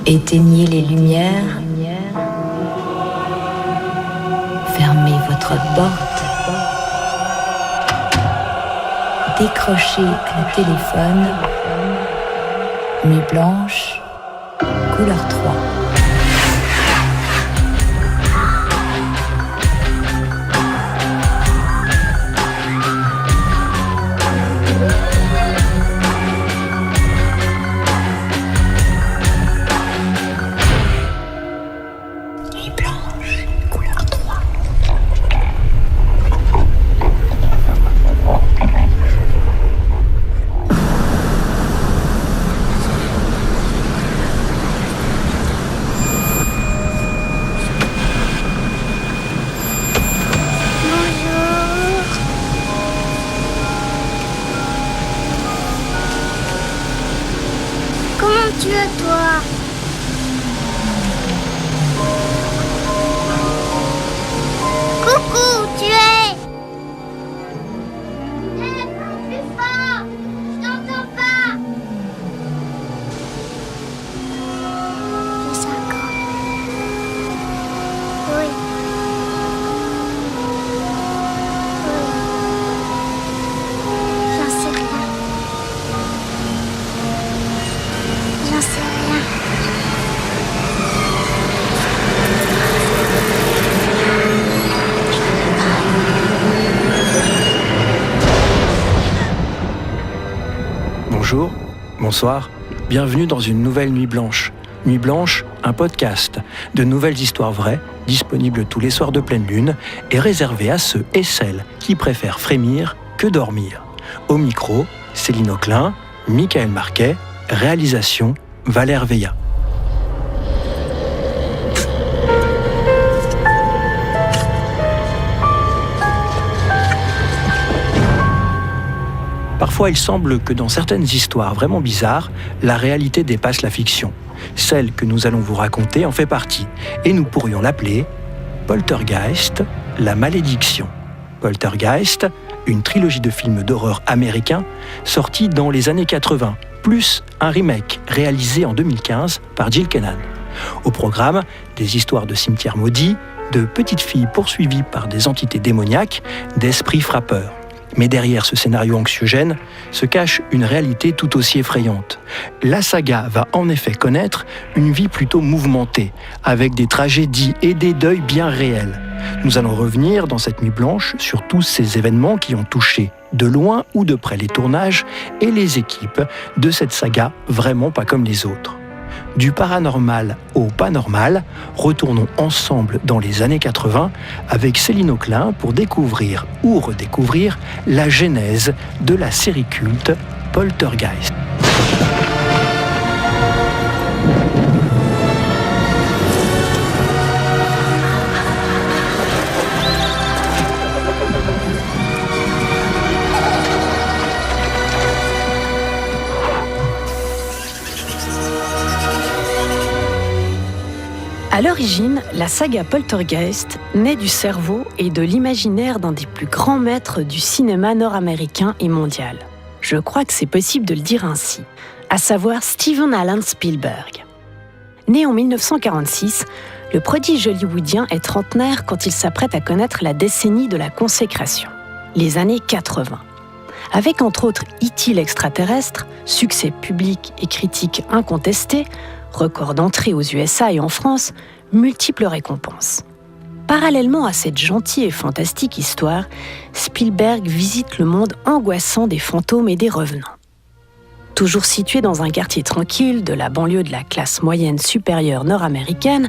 Éteignez les lumières. Fermez votre porte. Décrochez le téléphone. Nuit blanche, couleur 3. Tu es toi? Coucou, tu es? Parle plus fort! Je t'entends pas! J'ai 5 ans. Oui. J'en sais rien. J'en sais rien. Bonjour, bonsoir, bienvenue dans une nouvelle Nuit Blanche. Nuit Blanche, un podcast de nouvelles histoires vraies, disponible tous les soirs de pleine lune et réservé à ceux et celles qui préfèrent frémir que dormir. Au micro, Céline Auclin, Michael Marquet, réalisation Valère Veillat. Parfois, il semble que dans certaines histoires vraiment bizarres, la réalité dépasse la fiction. Celle que nous allons vous raconter en fait partie, et nous pourrions l'appeler Poltergeist, la malédiction. Poltergeist, une trilogie de films d'horreur américains sortis dans les années 80, plus un remake réalisé en 2015 par Jill Kennan. Au programme, des histoires de cimetières maudits, de petites filles poursuivies par des entités démoniaques, d'esprits frappeurs. Mais derrière ce scénario anxiogène se cache une réalité tout aussi effrayante. La saga va en effet connaître une vie plutôt mouvementée, avec des tragédies et des deuils bien réels. Nous allons revenir dans cette nuit blanche sur tous ces événements qui ont touché de loin ou de près les tournages et les équipes de cette saga vraiment pas comme les autres. Du paranormal au pas normal, retournons ensemble dans les années 80 avec Céline Auclin pour découvrir ou redécouvrir la genèse de la série culte Poltergeist. À l'origine, la saga Poltergeist naît du cerveau et de l'imaginaire d'un des plus grands maîtres du cinéma nord-américain et mondial. Je crois que c'est possible de le dire ainsi, à savoir Steven Allen Spielberg. Né en 1946, le prodige hollywoodien est trentenaire quand il s'apprête à connaître la décennie de la consécration, les années 80. Avec entre autres E.T. l'extraterrestre, succès public et critique incontesté, record d'entrée aux USA et en France, multiples récompenses. Parallèlement à cette gentille et fantastique histoire, Spielberg visite le monde angoissant des fantômes et des revenants. Toujours situé dans un quartier tranquille de la banlieue de la classe moyenne supérieure nord-américaine,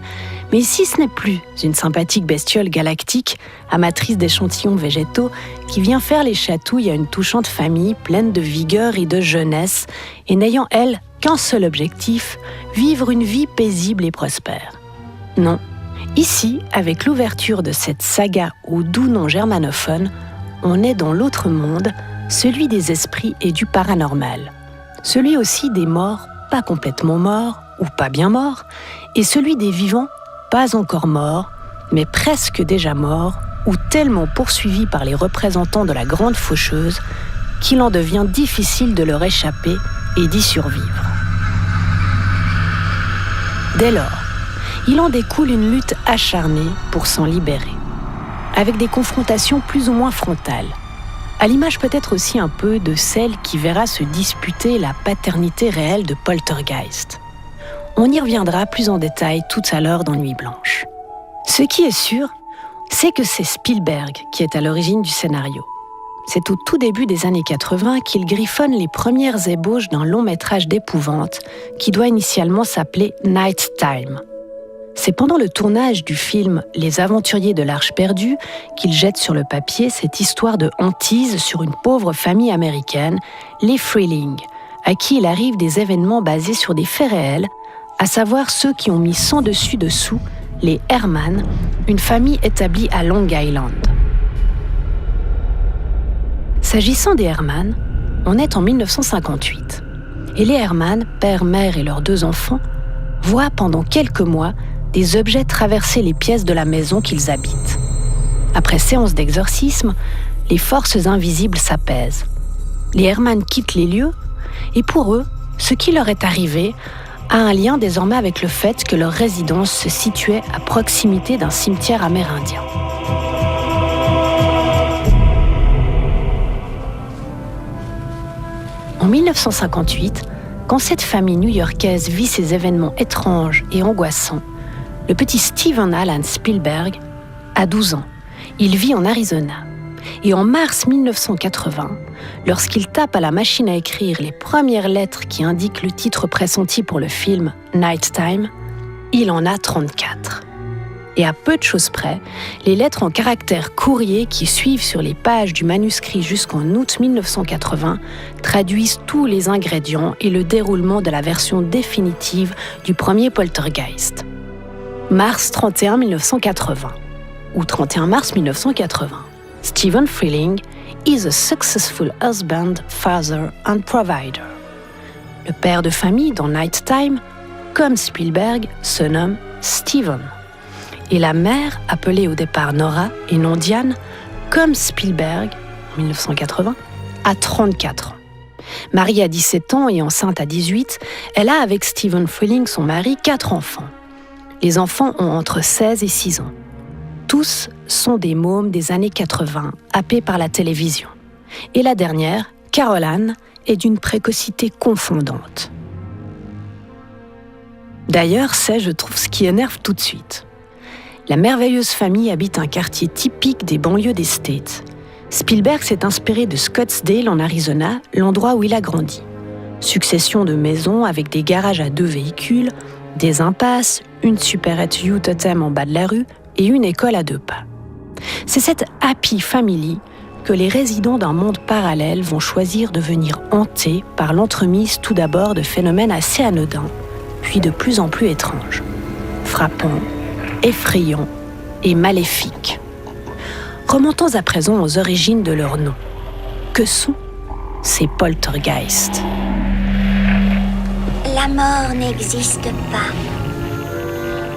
mais ici ce n'est plus une sympathique bestiole galactique, amatrice d'échantillons végétaux, qui vient faire les chatouilles à une touchante famille pleine de vigueur et de jeunesse, et n'ayant, elle, qu'un seul objectif, vivre une vie paisible et prospère. Non, ici, avec l'ouverture de cette saga au doux nom germanophone, on est dans l'autre monde, celui des esprits et du paranormal. Celui aussi des morts, pas complètement morts ou pas bien morts, et celui des vivants, pas encore morts, mais presque déjà morts, ou tellement poursuivis par les représentants de la grande faucheuse qu'il en devient difficile de leur échapper et d'y survivre. Dès lors, il en découle une lutte acharnée pour s'en libérer, avec des confrontations plus ou moins frontales, à l'image peut-être aussi un peu de celle qui verra se disputer la paternité réelle de Poltergeist. On y reviendra plus en détail tout à l'heure dans Nuit Blanche. Ce qui est sûr, c'est que c'est Spielberg qui est à l'origine du scénario. C'est au tout début des années 80 qu'il griffonne les premières ébauches d'un long métrage d'épouvante qui doit initialement s'appeler Night Time. C'est pendant le tournage du film Les Aventuriers de l'Arche perdue qu'il jette sur le papier cette histoire de hantise sur une pauvre famille américaine, les Freeling, à qui il arrive des événements basés sur des faits réels, à savoir ceux qui ont mis sans dessus dessous les Herman, une famille établie à Long Island. S'agissant des Herman, on est en 1958. Et les Herman, père, mère et leurs 2 enfants, voient pendant quelques mois des objets traverser les pièces de la maison qu'ils habitent. Après séance d'exorcisme, les forces invisibles s'apaisent. Les Herman quittent les lieux, et pour eux, ce qui leur est arrivé a un lien désormais avec le fait que leur résidence se situait à proximité d'un cimetière amérindien. En 1958, quand cette famille new-yorkaise vit ces événements étranges et angoissants, le petit Steven Alan Spielberg a 12 ans. Il vit en Arizona. Et en mars 1980, lorsqu'il tape à la machine à écrire les premières lettres qui indiquent le titre pressenti pour le film Night Time, il en a 34. Et à peu de choses près, les lettres en caractères courrier qui suivent sur les pages du manuscrit jusqu'en août 1980 traduisent tous les ingrédients et le déroulement de la version définitive du premier Poltergeist. Mars 31 1980 ou 31 mars 1980. Stephen Freeling is a successful husband, father and provider. Le père de famille dans Night Time, comme Spielberg, se nomme Steven. Et la mère, appelée au départ Nora et non Diane, comme Spielberg, en 1980, a 34 ans. Mariée à 17 ans et enceinte à 18, elle a avec Stephen Freeling, son mari, 4 enfants. Les enfants ont entre 16 et 6 ans. Tous sont des mômes des années 80, happés par la télévision. Et la dernière, Caroline, est d'une précocité confondante. D'ailleurs, c'est, je trouve, ce qui énerve tout de suite. La merveilleuse famille habite un quartier typique des banlieues des States. Spielberg s'est inspiré de Scottsdale en Arizona, l'endroit où il a grandi. Succession de maisons avec des garages à 2 véhicules, des impasses, une supérette View Totem en bas de la rue et une école à 2 pas. C'est cette happy family que les résidents d'un monde parallèle vont choisir de venir hanter par l'entremise tout d'abord de phénomènes assez anodins, puis de plus en plus étranges, frappants, effrayants et maléfiques. Remontons à présent aux origines de leur nom. Que sont ces poltergeists ? La mort n'existe pas.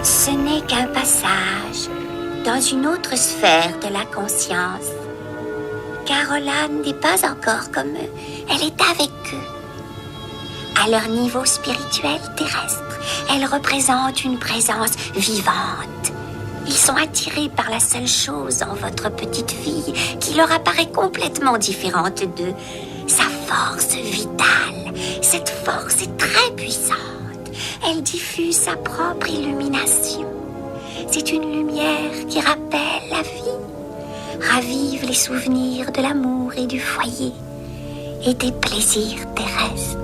Ce n'est qu'un passage dans une autre sphère de la conscience. Caroline n'est pas encore comme eux, elle est avec eux. À leur niveau spirituel terrestre, elle représente une présence vivante. Ils sont attirés par la seule chose en votre petite fille qui leur apparaît complètement différente d'eux. Sa force vitale. Cette force est très puissante. Elle diffuse sa propre illumination. C'est une lumière qui rappelle la vie, ravive les souvenirs de l'amour et du foyer et des plaisirs terrestres.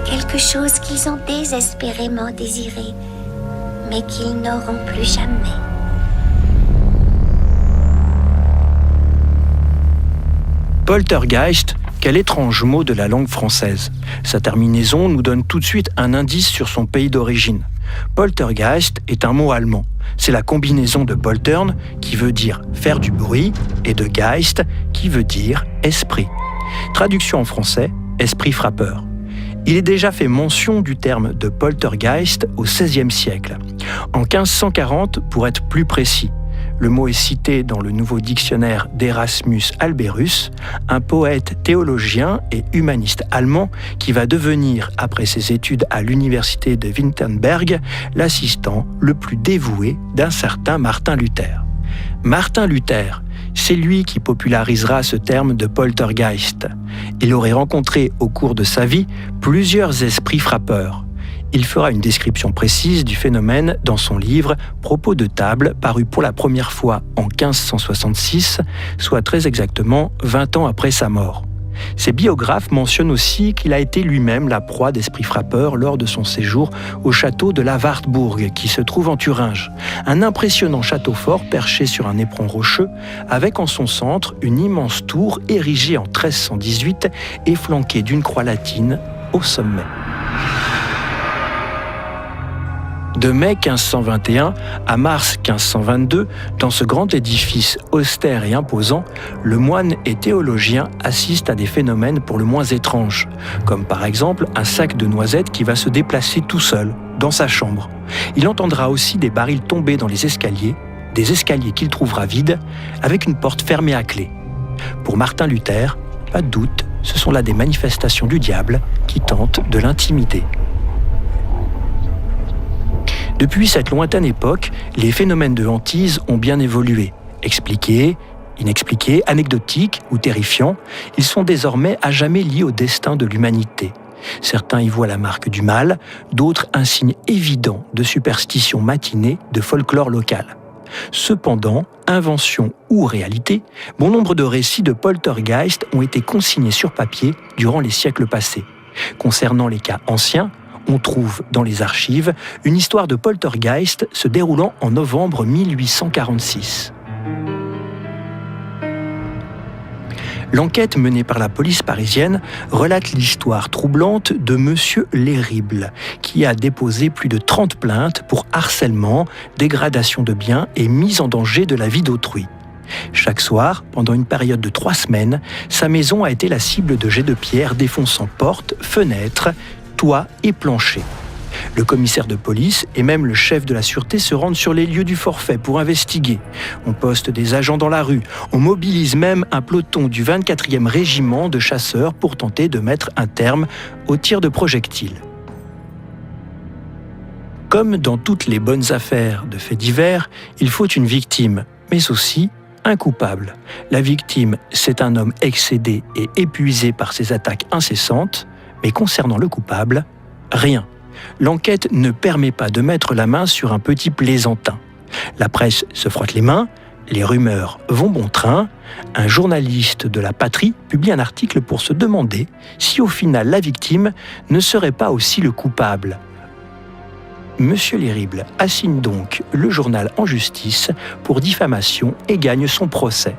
Quelque chose qu'ils ont désespérément désiré, mais qu'ils n'auront plus jamais. Poltergeist, quel étrange mot de la langue française. Sa terminaison nous donne tout de suite un indice sur son pays d'origine. Poltergeist est un mot allemand. C'est la combinaison de poltern, qui veut dire faire du bruit, et de Geist, qui veut dire esprit. Traduction en français, esprit frappeur. Il est déjà fait mention du terme de poltergeist au XVIe siècle. En 1540, pour être plus précis, Le mot est cité dans le nouveau dictionnaire d'Erasmus Alberus, un poète théologien et humaniste allemand qui va devenir, après ses études à l'université de Wittenberg, l'assistant le plus dévoué d'un certain Martin Luther. Martin Luther, c'est lui qui popularisera ce terme de poltergeist. Il aurait rencontré au cours de sa vie plusieurs esprits frappeurs. Il fera une description précise du phénomène dans son livre « Propos de table » paru pour la première fois en 1566, soit très exactement 20 ans après sa mort. Ses biographes mentionnent aussi qu'il a été lui-même la proie d'esprits frappeurs lors de son séjour au château de la Wartburg, qui se trouve en Thuringe. Un impressionnant château fort perché sur un éperon rocheux, avec en son centre une immense tour érigée en 1318 et flanquée d'une croix latine au sommet. De mai 1521 à mars 1522, dans ce grand édifice austère et imposant, le moine et théologien assiste à des phénomènes pour le moins étranges, comme par exemple un sac de noisettes qui va se déplacer tout seul, dans sa chambre. Il entendra aussi des barils tomber dans les escaliers, des escaliers qu'il trouvera vides, avec une porte fermée à clé. Pour Martin Luther, pas de doute, ce sont là des manifestations du diable qui tentent de l'intimider. Depuis cette lointaine époque, les phénomènes de hantise ont bien évolué. Expliqués, inexpliqués, anecdotiques ou terrifiants, ils sont désormais à jamais liés au destin de l'humanité. Certains y voient la marque du mal, d'autres un signe évident de superstition matinée, de folklore local. Cependant, invention ou réalité, bon nombre de récits de poltergeist ont été consignés sur papier durant les siècles passés. Concernant les cas anciens, on trouve dans les archives une histoire de poltergeist se déroulant en novembre 1846. L'enquête menée par la police parisienne relate l'histoire troublante de Monsieur Lérible, qui a déposé plus de 30 plaintes pour harcèlement, dégradation de biens et mise en danger de la vie d'autrui. Chaque soir, pendant une période de 3 semaines, sa maison a été la cible de jets de pierre défonçant portes, fenêtres, toits et planchers. Le commissaire de police et même le chef de la sûreté se rendent sur les lieux du forfait pour investiguer. On poste des agents dans la rue, on mobilise même un peloton du 24e régiment de chasseurs pour tenter de mettre un terme aux tirs de projectiles. Comme dans toutes les bonnes affaires de faits divers, il faut une victime, mais aussi un coupable. La victime, c'est un homme excédé et épuisé par ses attaques incessantes, mais concernant le coupable, rien. L'enquête ne permet pas de mettre la main sur un petit plaisantin. La presse se frotte les mains, les rumeurs vont bon train. Un journaliste de La Patrie publie un article pour se demander si au final la victime ne serait pas aussi le coupable. Monsieur Lérible assigne donc le journal en justice pour diffamation et gagne son procès.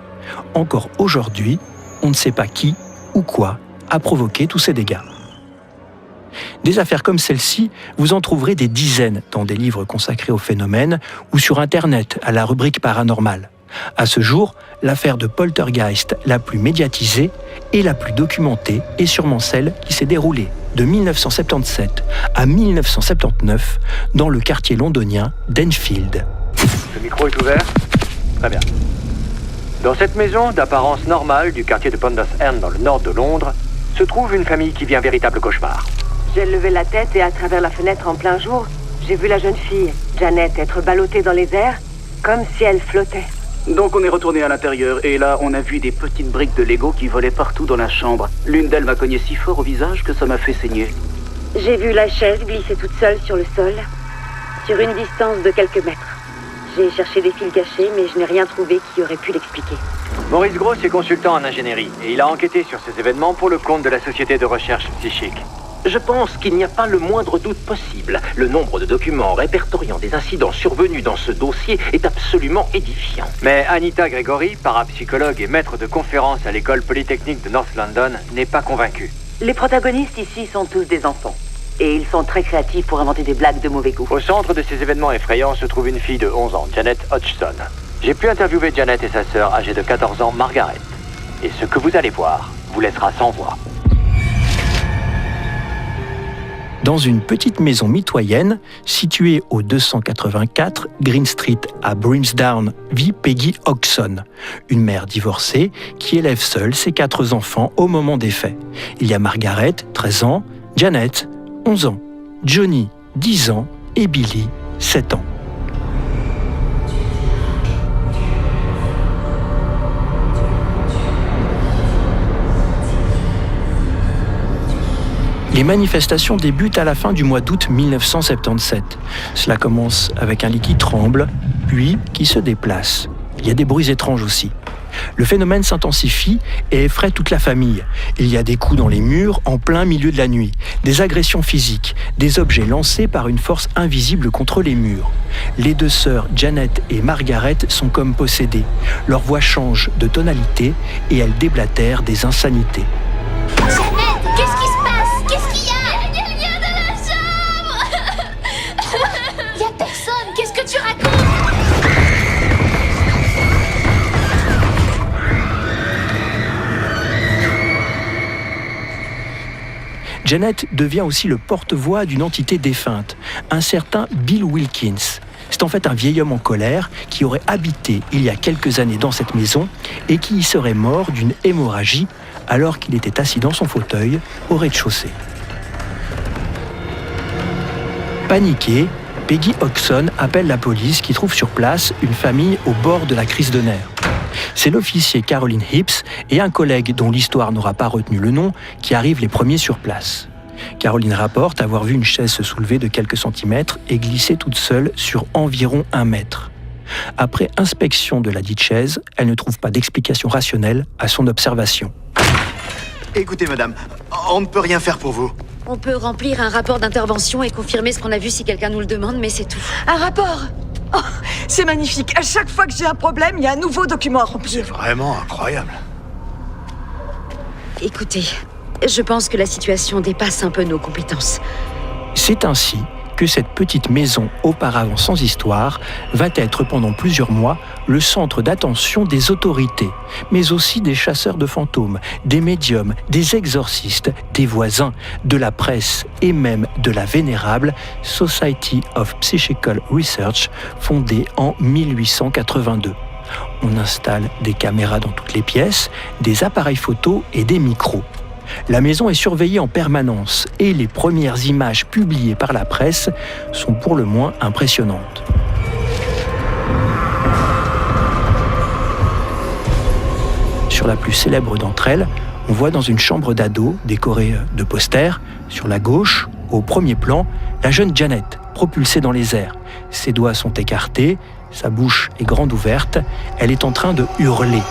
Encore aujourd'hui, on ne sait pas qui ou quoi a provoqué tous ces dégâts. Des affaires comme celle-ci, vous en trouverez des dizaines dans des livres consacrés au phénomène ou sur Internet à la rubrique paranormale. À ce jour, l'affaire de poltergeist la plus médiatisée et la plus documentée est sûrement celle qui s'est déroulée de 1977 à 1979 dans le quartier londonien d'Enfield. Le micro est ouvert ? Très bien. Dans cette maison d'apparence normale du quartier de Ponders End dans le nord de Londres, se trouve une famille qui vit un véritable cauchemar. J'ai levé la tête et à travers la fenêtre en plein jour, j'ai vu la jeune fille, Janet, être ballottée dans les airs, comme si elle flottait. Donc on est retourné à l'intérieur et là on a vu des petites briques de Lego qui volaient partout dans la chambre. L'une d'elles m'a cogné si fort au visage que ça m'a fait saigner. J'ai vu la chaise glisser toute seule sur le sol, sur une distance de quelques mètres. J'ai cherché des fils cachés mais je n'ai rien trouvé qui aurait pu l'expliquer. Maurice Gross est consultant en ingénierie et il a enquêté sur ces événements pour le compte de la société de recherche psychique. Je pense qu'il n'y a pas le moindre doute possible. Le nombre de documents répertoriant des incidents survenus dans ce dossier est absolument édifiant. Mais Anita Gregory, parapsychologue et maître de conférences à l'école polytechnique de North London, n'est pas convaincue. Les protagonistes ici sont tous des enfants. Et ils sont très créatifs pour inventer des blagues de mauvais goût. Au centre de ces événements effrayants se trouve une fille de 11 ans, Janet Hodgson. J'ai pu interviewer Janet et sa sœur âgée de 14 ans, Margaret. Et ce que vous allez voir vous laissera sans voix. Dans une petite maison mitoyenne, située au 284 Green Street à Brimsdown, vit Peggy Hodgson, une mère divorcée qui élève seule ses 4 enfants au moment des faits. Il y a Margaret, 13 ans, Janet, 11 ans, Johnny, 10 ans et Billy, 7 ans. Les manifestations débutent à la fin du mois d'août 1977. Cela commence avec un lit qui tremble, puis qui se déplace. Il y a des bruits étranges aussi. Le phénomène s'intensifie et effraie toute la famille. Il y a des coups dans les murs en plein milieu de la nuit, des agressions physiques, des objets lancés par une force invisible contre les murs. Les 2 sœurs, Janet et Margaret, sont comme possédées. Leur voix change de tonalité et elles déblatèrent des insanités. Janet, qu'est-ce qui se passe? Qu'est-ce qu'il y a? Il y a quelqu'un dans la chambre. Il y a personne. Qu'est-ce que tu racontes? Janet devient aussi le porte-voix d'une entité défunte, un certain Bill Wilkins. C'est en fait un vieil homme en colère qui aurait habité il y a quelques années dans cette maison et qui y serait mort d'une hémorragie alors qu'il était assis dans son fauteuil au rez-de-chaussée. Paniquée, Peggy Hodgson appelle la police qui trouve sur place une famille au bord de la crise de nerfs. C'est l'officier Caroline Hips et un collègue dont l'histoire n'aura pas retenu le nom qui arrivent les premiers sur place. Caroline rapporte avoir vu une chaise se soulever de quelques centimètres et glisser toute seule sur environ 1 mètre. Après inspection de la dite chaise, elle ne trouve pas d'explication rationnelle à son observation. Écoutez, madame, on ne peut rien faire pour vous. On peut remplir un rapport d'intervention et confirmer ce qu'on a vu si quelqu'un nous le demande, mais c'est tout. Un rapport? Oh, c'est magnifique. À chaque fois que j'ai un problème, il y a un nouveau document à remplir. C'est vraiment incroyable. Écoutez, je pense que la situation dépasse un peu nos compétences. C'est ainsi que cette petite maison, auparavant sans histoire, va être pendant plusieurs mois le centre d'attention des autorités, mais aussi des chasseurs de fantômes, des médiums, des exorcistes, des voisins, de la presse et même de la vénérable Society of Psychical Research, fondée en 1882. On installe des caméras dans toutes les pièces, des appareils photo et des micros. La maison est surveillée en permanence et les premières images publiées par la presse sont pour le moins impressionnantes. Sur la plus célèbre d'entre elles, on voit dans une chambre d'ado décorée de posters, sur la gauche, au premier plan, la jeune Janet, propulsée dans les airs. Ses doigts sont écartés, sa bouche est grande ouverte, elle est en train de hurler.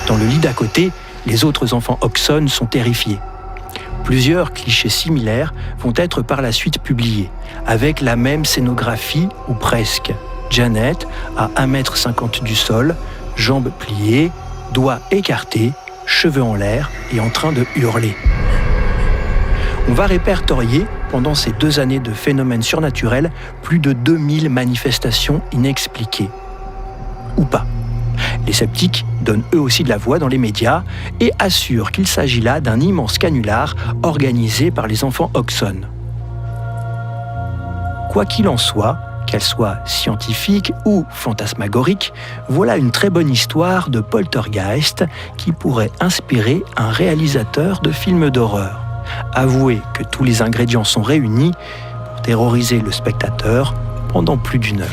Dans le lit d'à côté, les autres enfants Hodgson sont terrifiés. Plusieurs clichés similaires vont être par la suite publiés, avec la même scénographie, ou presque. Janet, à 1,50 m du sol, jambes pliées, doigts écartés, cheveux en l'air et en train de hurler. On va répertorier, pendant ces 2 années de phénomènes surnaturels, plus de 2000 manifestations inexpliquées. Ou pas. Les sceptiques donnent eux aussi de la voix dans les médias et assurent qu'il s'agit là d'un immense canular organisé par les enfants Hodgson. Quoi qu'il en soit, qu'elle soit scientifique ou fantasmagorique, voilà une très bonne histoire de poltergeist qui pourrait inspirer un réalisateur de films d'horreur. Avouez que tous les ingrédients sont réunis pour terroriser le spectateur pendant plus d'1 heure.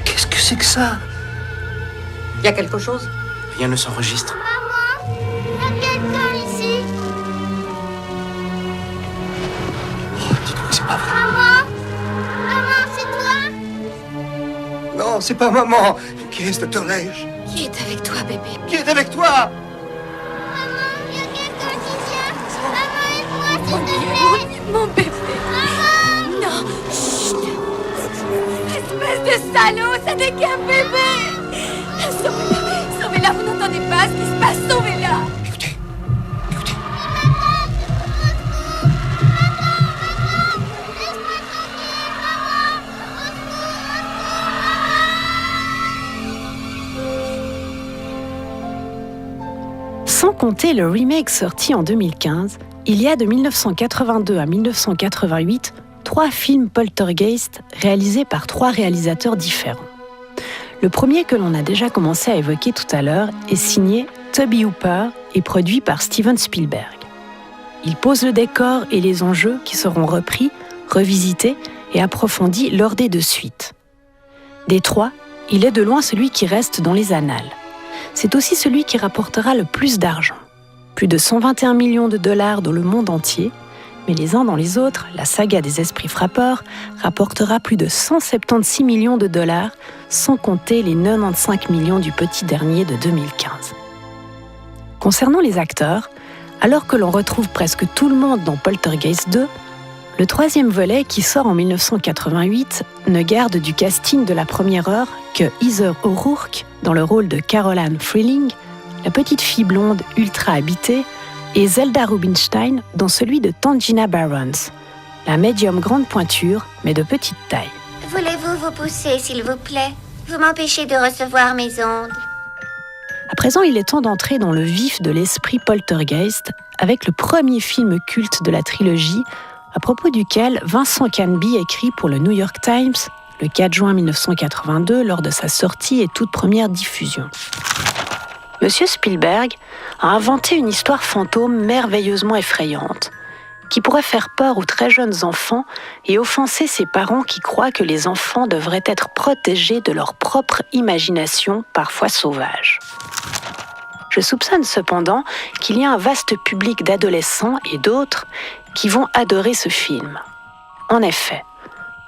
Qu'est-ce que c'est que ça? Il y a quelque chose? Rien ne s'enregistre. Maman, il y a quelqu'un ici. Oh, dites-moi que c'est pas vrai. Maman, c'est toi? Non, c'est pas maman. Qui est-ce, Dr. Leige? Qui est avec toi, bébé? Qui est avec toi? Maman, il y a quelqu'un qui vient. Maman, aide-moi, s'il te plaît. Mon bébé! Non. Espèce de salaud, ça n'est qu'un bébé. Sauvez-la! Sauvez-la! Vous n'entendez pas ce qui se passe? Sauvez-la! Écoutez. Sans compter le remake sorti en 2015, il y a de 1982 à 1988 3 films Poltergeist réalisés par 3 réalisateurs différents. Le premier que l'on a déjà commencé à évoquer tout à l'heure est signé Tobe Hooper et produit par Steven Spielberg. Il pose le décor et les enjeux qui seront repris, revisités et approfondis lors des 2 suites. Des 3, il est de loin celui qui reste dans les annales. C'est aussi celui qui rapportera le plus d'argent. Plus de 121 millions de dollars dans le monde entier, mais les uns dans les autres, la saga des esprits frappeurs rapportera plus de 176 millions de dollars, sans compter les 95 millions du petit dernier de 2015. Concernant les acteurs, alors que l'on retrouve presque tout le monde dans Poltergeist 2, le 3e volet, qui sort en 1988, ne garde du casting de la première heure que Heather O'Rourke dans le rôle de Carol Ann Freeling, la petite fille blonde ultra habitée, et Zelda Rubinstein dans celui de Tangina Barons, la médium grande pointure mais de petite taille. Voulez-vous vous pousser, s'il vous plaît? Vous m'empêchez de recevoir mes ondes. À présent, il est temps d'entrer dans le vif de l'esprit Poltergeist avec le premier film culte de la trilogie, à propos duquel Vincent Canby écrit pour le New York Times le 4 juin 1982 lors de sa sortie et toute première diffusion. Monsieur Spielberg a inventé une histoire fantôme merveilleusement effrayante, qui pourrait faire peur aux très jeunes enfants et offenser ces parents qui croient que les enfants devraient être protégés de leur propre imagination, parfois sauvage. Je soupçonne cependant qu'il y a un vaste public d'adolescents et d'autres qui vont adorer ce film. En effet,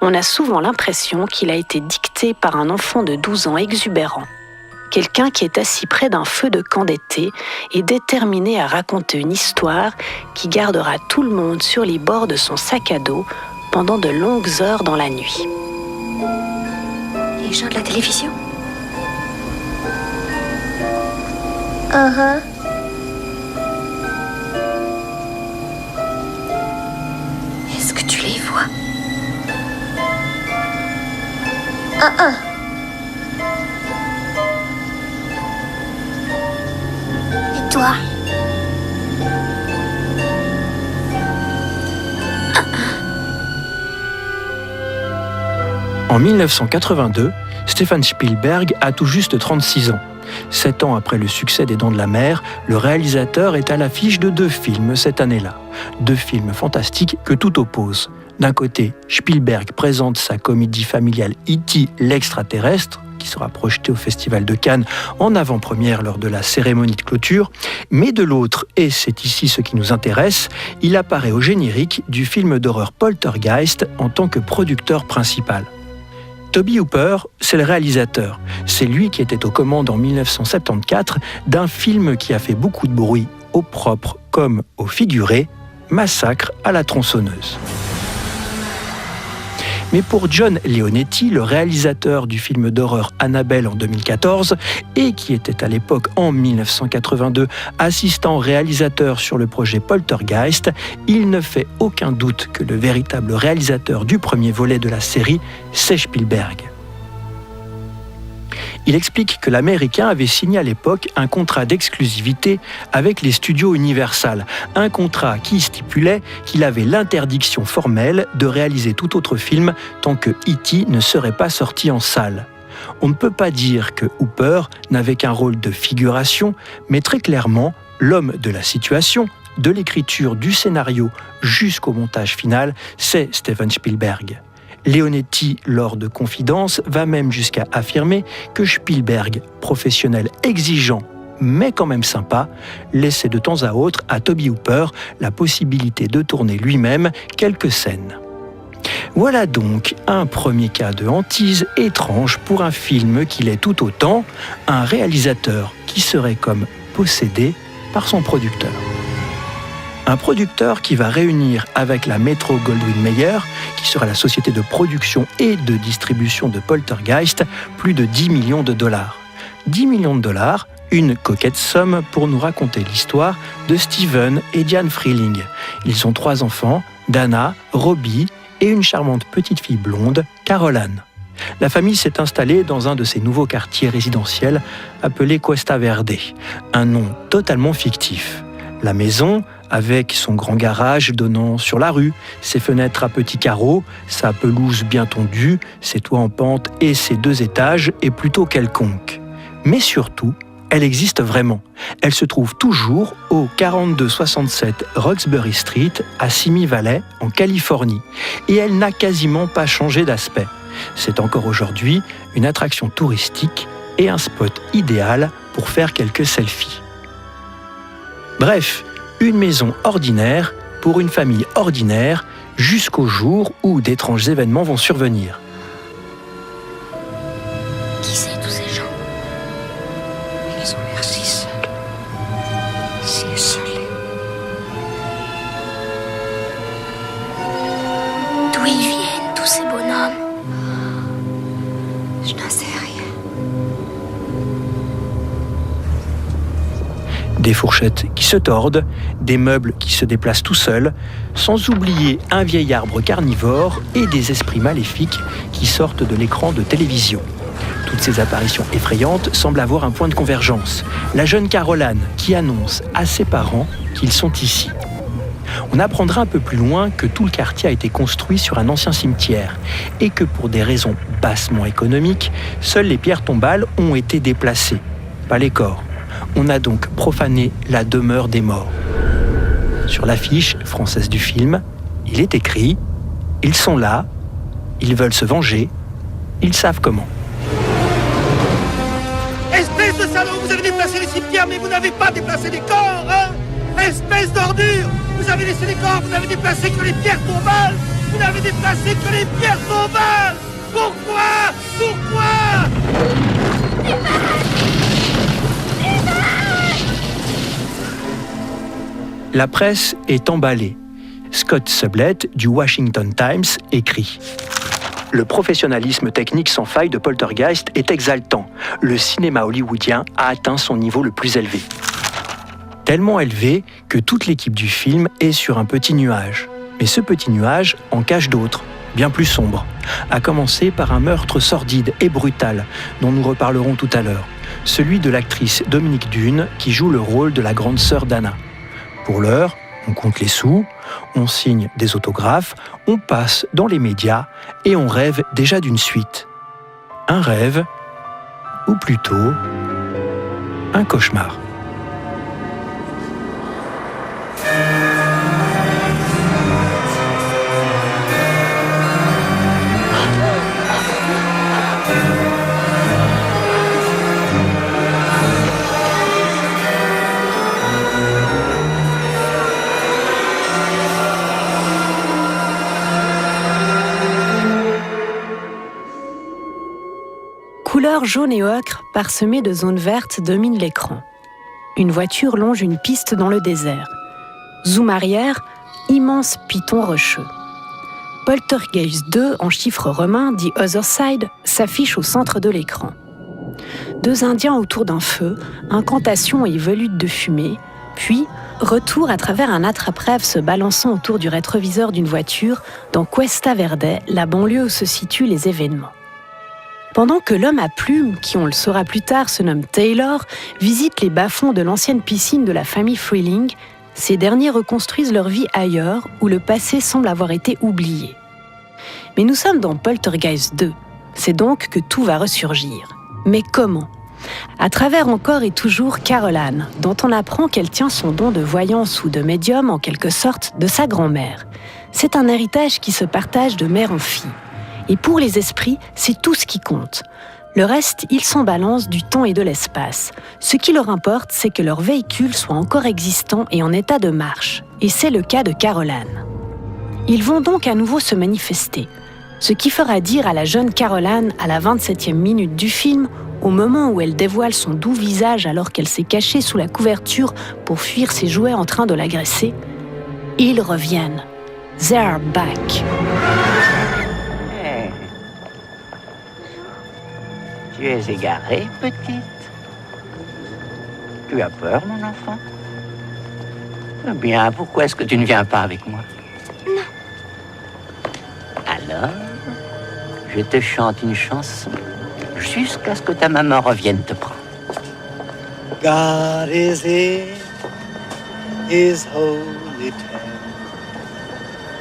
on a souvent l'impression qu'il a été dicté par un enfant de 12 ans exubérant. Quelqu'un qui est assis près d'un feu de camp d'été et déterminé à raconter une histoire qui gardera tout le monde sur les bords de son sac à dos pendant de longues heures dans la nuit. Les gens de la télévision? Est-ce que tu les vois? Et toi? En 1982, Steven Spielberg a tout juste 36 ans. 7 ans après le succès des Dents de la Mer, le réalisateur est à l'affiche de 2 films cette année-là. 2 films fantastiques que tout oppose. D'un côté, Spielberg présente sa comédie familiale E.T. l'extraterrestre, qui sera projetée au Festival de Cannes en avant-première lors de la cérémonie de clôture. Mais de l'autre, et c'est ici ce qui nous intéresse, il apparaît au générique du film d'horreur Poltergeist en tant que producteur principal. Tobe Hooper, c'est le réalisateur. C'est lui qui était aux commandes en 1974 d'un film qui a fait beaucoup de bruit, au propre comme au figuré, Massacre à la tronçonneuse. Mais pour John Leonetti, le réalisateur du film d'horreur Annabelle en 2014, et qui était à l'époque, en 1982, assistant réalisateur sur le projet Poltergeist, il ne fait aucun doute que le véritable réalisateur du premier volet de la série, c'est Spielberg. Il explique que l'Américain avait signé à l'époque un contrat d'exclusivité avec les studios Universal, un contrat qui stipulait qu'il avait l'interdiction formelle de réaliser tout autre film tant que E.T. ne serait pas sorti en salle. On ne peut pas dire que Hooper n'avait qu'un rôle de figuration, mais très clairement, l'homme de la situation, de l'écriture du scénario jusqu'au montage final, c'est Steven Spielberg. Leonetti, lors de Confidences, va même jusqu'à affirmer que Spielberg, professionnel exigeant mais quand même sympa, laissait de temps à autre à Tobe Hooper la possibilité de tourner lui-même quelques scènes. Voilà donc un premier cas de hantise étrange pour un film qu'il est tout autant, un réalisateur qui serait comme possédé par son producteur. Un producteur qui va réunir avec la Metro-Goldwyn-Mayer, qui sera la société de production et de distribution de Poltergeist, plus de 10 millions de dollars. 10 millions de dollars, une coquette somme pour nous raconter l'histoire de Steven et Diane Freeling. Ils ont 3 enfants, Dana, Robbie et une charmante petite fille blonde, Carol Ann. La famille s'est installée dans un de ces nouveaux quartiers résidentiels appelés Cuesta Verde, un nom totalement fictif. La maison, avec son grand garage donnant sur la rue, ses fenêtres à petits carreaux, sa pelouse bien tondue, ses toits en pente et ses 2 étages, est plutôt quelconque. Mais surtout, elle existe vraiment. Elle se trouve toujours au 4267 Roxbury Street à Simi Valley, en Californie. Et elle n'a quasiment pas changé d'aspect. C'est encore aujourd'hui une attraction touristique et un spot idéal pour faire quelques selfies. Bref, une maison ordinaire pour une famille ordinaire jusqu'au jour où d'étranges événements vont survenir. Qui c'est tous ces gens? Ils ont l'air si seuls. Si isolés. D'où ils viennent, tous ces bonhommes? Je n'en sais rien. Des fourchettes qui se tordent, des meubles qui se déplacent tout seuls, sans oublier un vieil arbre carnivore et des esprits maléfiques qui sortent de l'écran de télévision. Toutes ces apparitions effrayantes semblent avoir un point de convergence. La jeune Caroline qui annonce à ses parents qu'ils sont ici. On apprendra un peu plus loin que tout le quartier a été construit sur un ancien cimetière et que pour des raisons bassement économiques, seules les pierres tombales ont été déplacées, pas les corps. On a donc profané la demeure des morts. Sur l'affiche française du film, il est écrit « Ils sont là, ils veulent se venger, ils savent comment ». Espèce de salaud, vous avez déplacé les cimetières, mais vous n'avez pas déplacé les corps, hein? Espèce d'ordure! Vous avez laissé les corps, vous n'avez déplacé que les pierres tombales! Vous n'avez déplacé que les pierres tombales! Pourquoi? La presse est emballée. Scott Sublett du Washington Times écrit « Le professionnalisme technique sans faille de Poltergeist est exaltant. Le cinéma hollywoodien a atteint son niveau le plus élevé. » Tellement élevé que toute l'équipe du film est sur un petit nuage. Mais ce petit nuage en cache d'autres, bien plus sombres. À commencer par un meurtre sordide et brutal, dont nous reparlerons tout à l'heure. Celui de l'actrice Dominique Dune, qui joue le rôle de la grande sœur d'Anna. Pour l'heure, on compte les sous, on signe des autographes, on passe dans les médias et on rêve déjà d'une suite. Un rêve, ou plutôt un cauchemar. Couleur jaune et ocre, parsemée de zones vertes, domine l'écran. Une voiture longe une piste dans le désert. Zoom arrière, immense piton rocheux. Poltergeist 2, en chiffres romains, dit Other Side, s'affiche au centre de l'écran. 2 Indiens autour d'un feu, incantation et volute de fumée, puis retour à travers un attrape-rêve se balançant autour du rétroviseur d'une voiture dans Cuesta Verde, la banlieue où se situent les événements. Pendant que l'homme à plumes, qui on le saura plus tard se nomme Taylor, visite les bas-fonds de l'ancienne piscine de la famille Freeling, ces derniers reconstruisent leur vie ailleurs, où le passé semble avoir été oublié. Mais nous sommes dans Poltergeist 2, c'est donc que tout va ressurgir. Mais comment ? À travers encore et toujours Caroline, dont on apprend qu'elle tient son don de voyance ou de médium en quelque sorte de sa grand-mère. C'est un héritage qui se partage de mère en fille. Et pour les esprits, c'est tout ce qui compte. Le reste, ils s'en balancent du temps et de l'espace. Ce qui leur importe, c'est que leur véhicule soit encore existant et en état de marche. Et c'est le cas de Caroline. Ils vont donc à nouveau se manifester. Ce qui fera dire à la jeune Caroline, à la 27e minute du film, au moment où elle dévoile son doux visage alors qu'elle s'est cachée sous la couverture pour fuir ses jouets en train de l'agresser, « Ils reviennent. They're back. » Tu es égarée, petite. Tu as peur, mon enfant? Eh bien, pourquoi est-ce que tu ne viens pas avec moi? Non. Alors, Je te chante une chanson jusqu'à ce que ta maman revienne te prendre. God is in his holy tent.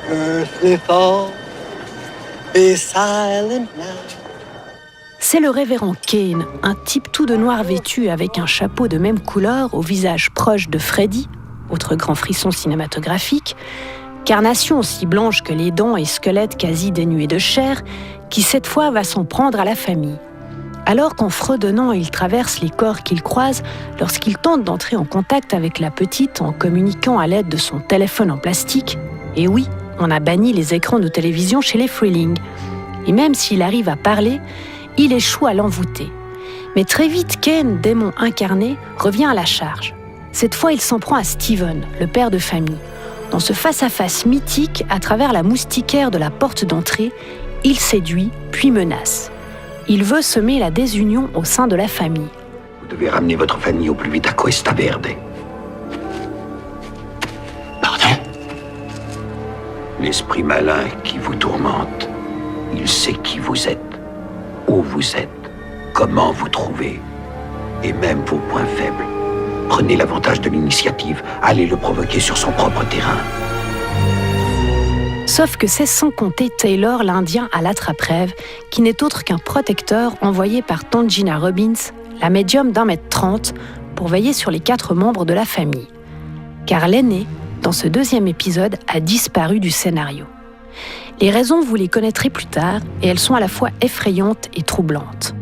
Earthly thought, be silent now. C'est le révérend Kane, un type tout de noir vêtu avec un chapeau de même couleur au visage proche de Freddy, autre grand frisson cinématographique, carnation aussi blanche que les dents et squelette quasi dénué de chair, qui cette fois va s'en prendre à la famille. Alors qu'en fredonnant, il traverse les corps qu'il croise lorsqu'il tente d'entrer en contact avec la petite en communiquant à l'aide de son téléphone en plastique. Et oui, on a banni les écrans de télévision chez les Freeling. Et même s'il arrive à parler, il échoue à l'envoûter. Mais très vite, Ken, démon incarné, revient à la charge. Cette fois, il s'en prend à Steven, le père de famille. Dans ce face-à-face mythique, à travers la moustiquaire de la porte d'entrée, il séduit, puis menace. Il veut semer la désunion au sein de la famille. Vous devez ramener votre famille au plus vite à Cuesta Verde. Pardon ? L'esprit malin qui vous tourmente, il sait qui vous êtes, où vous êtes, comment vous trouvez, et même vos points faibles. Prenez l'avantage de l'initiative, allez le provoquer sur son propre terrain. Sauf que c'est sans compter Taylor, l'Indien à l'attrape-rêve, qui n'est autre qu'un protecteur envoyé par Tangina Robbins, la médium d'1m30, pour veiller sur les 4 membres de la famille. Car l'aîné, dans ce 2e épisode, a disparu du scénario. Les raisons, vous les connaîtrez plus tard, et elles sont à la fois effrayantes et troublantes.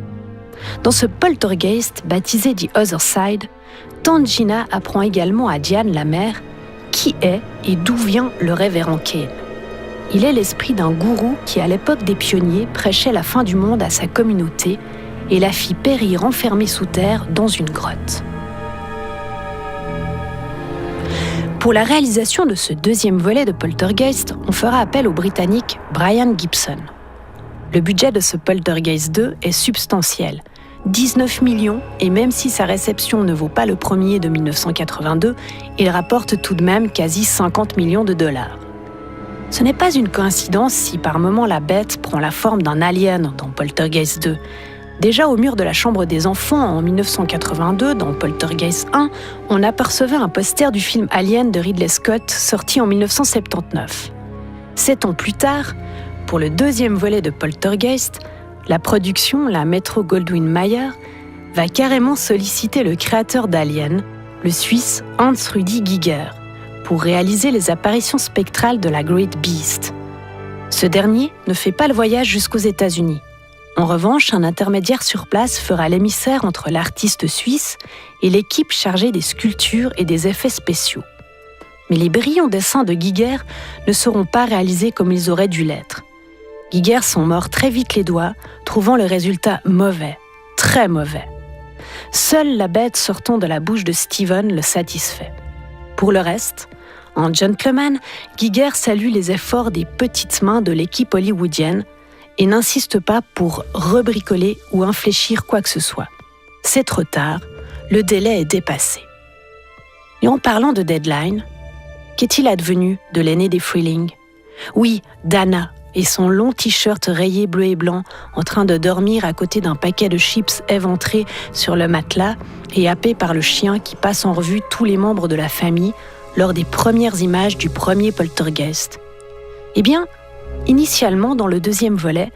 Dans ce poltergeist baptisé The Other Side, Tangina apprend également à Diane, la mère, qui est et d'où vient le révérend Kane. Il est l'esprit d'un gourou qui, à l'époque des pionniers, prêchait la fin du monde à sa communauté et la fit périr enfermée sous terre dans une grotte. Pour la réalisation de ce 2e volet de Poltergeist, on fera appel au Britannique Brian Gibson. Le budget de ce Poltergeist 2 est substantiel, 19 millions, et même si sa réception ne vaut pas le premier de 1982, il rapporte tout de même quasi 50 millions de dollars. Ce n'est pas une coïncidence si par moments la bête prend la forme d'un alien dans Poltergeist 2. Déjà au mur de la chambre des enfants en 1982, dans Poltergeist 1, on apercevait un poster du film Alien de Ridley Scott sorti en 1979. 7 ans plus tard, pour le 2e volet de Poltergeist, la production, la Metro-Goldwyn-Mayer, va carrément solliciter le créateur d'Alien, le Suisse Hans-Rudi Giger, pour réaliser les apparitions spectrales de la Great Beast. Ce dernier ne fait pas le voyage jusqu'aux États-Unis. En revanche, un intermédiaire sur place fera l'émissaire entre l'artiste suisse et l'équipe chargée des sculptures et des effets spéciaux. Mais les brillants dessins de Giger ne seront pas réalisés comme ils auraient dû l'être. Giger s'en mord très vite les doigts, trouvant le résultat mauvais, très mauvais. Seule la bête sortant de la bouche de Steven le satisfait. Pour le reste, en gentleman, Giger salue les efforts des petites mains de l'équipe hollywoodienne et n'insiste pas pour rebricoler ou infléchir quoi que ce soit. C'est trop tard, le délai est dépassé. Et en parlant de deadline, qu'est-il advenu de l'aîné des Freeling ? Oui, Dana et son long t-shirt rayé bleu et blanc en train de dormir à côté d'un paquet de chips éventré sur le matelas et happé par le chien qui passe en revue tous les membres de la famille lors des premières images du premier Poltergeist. Eh bien, initialement, dans le 2e volet,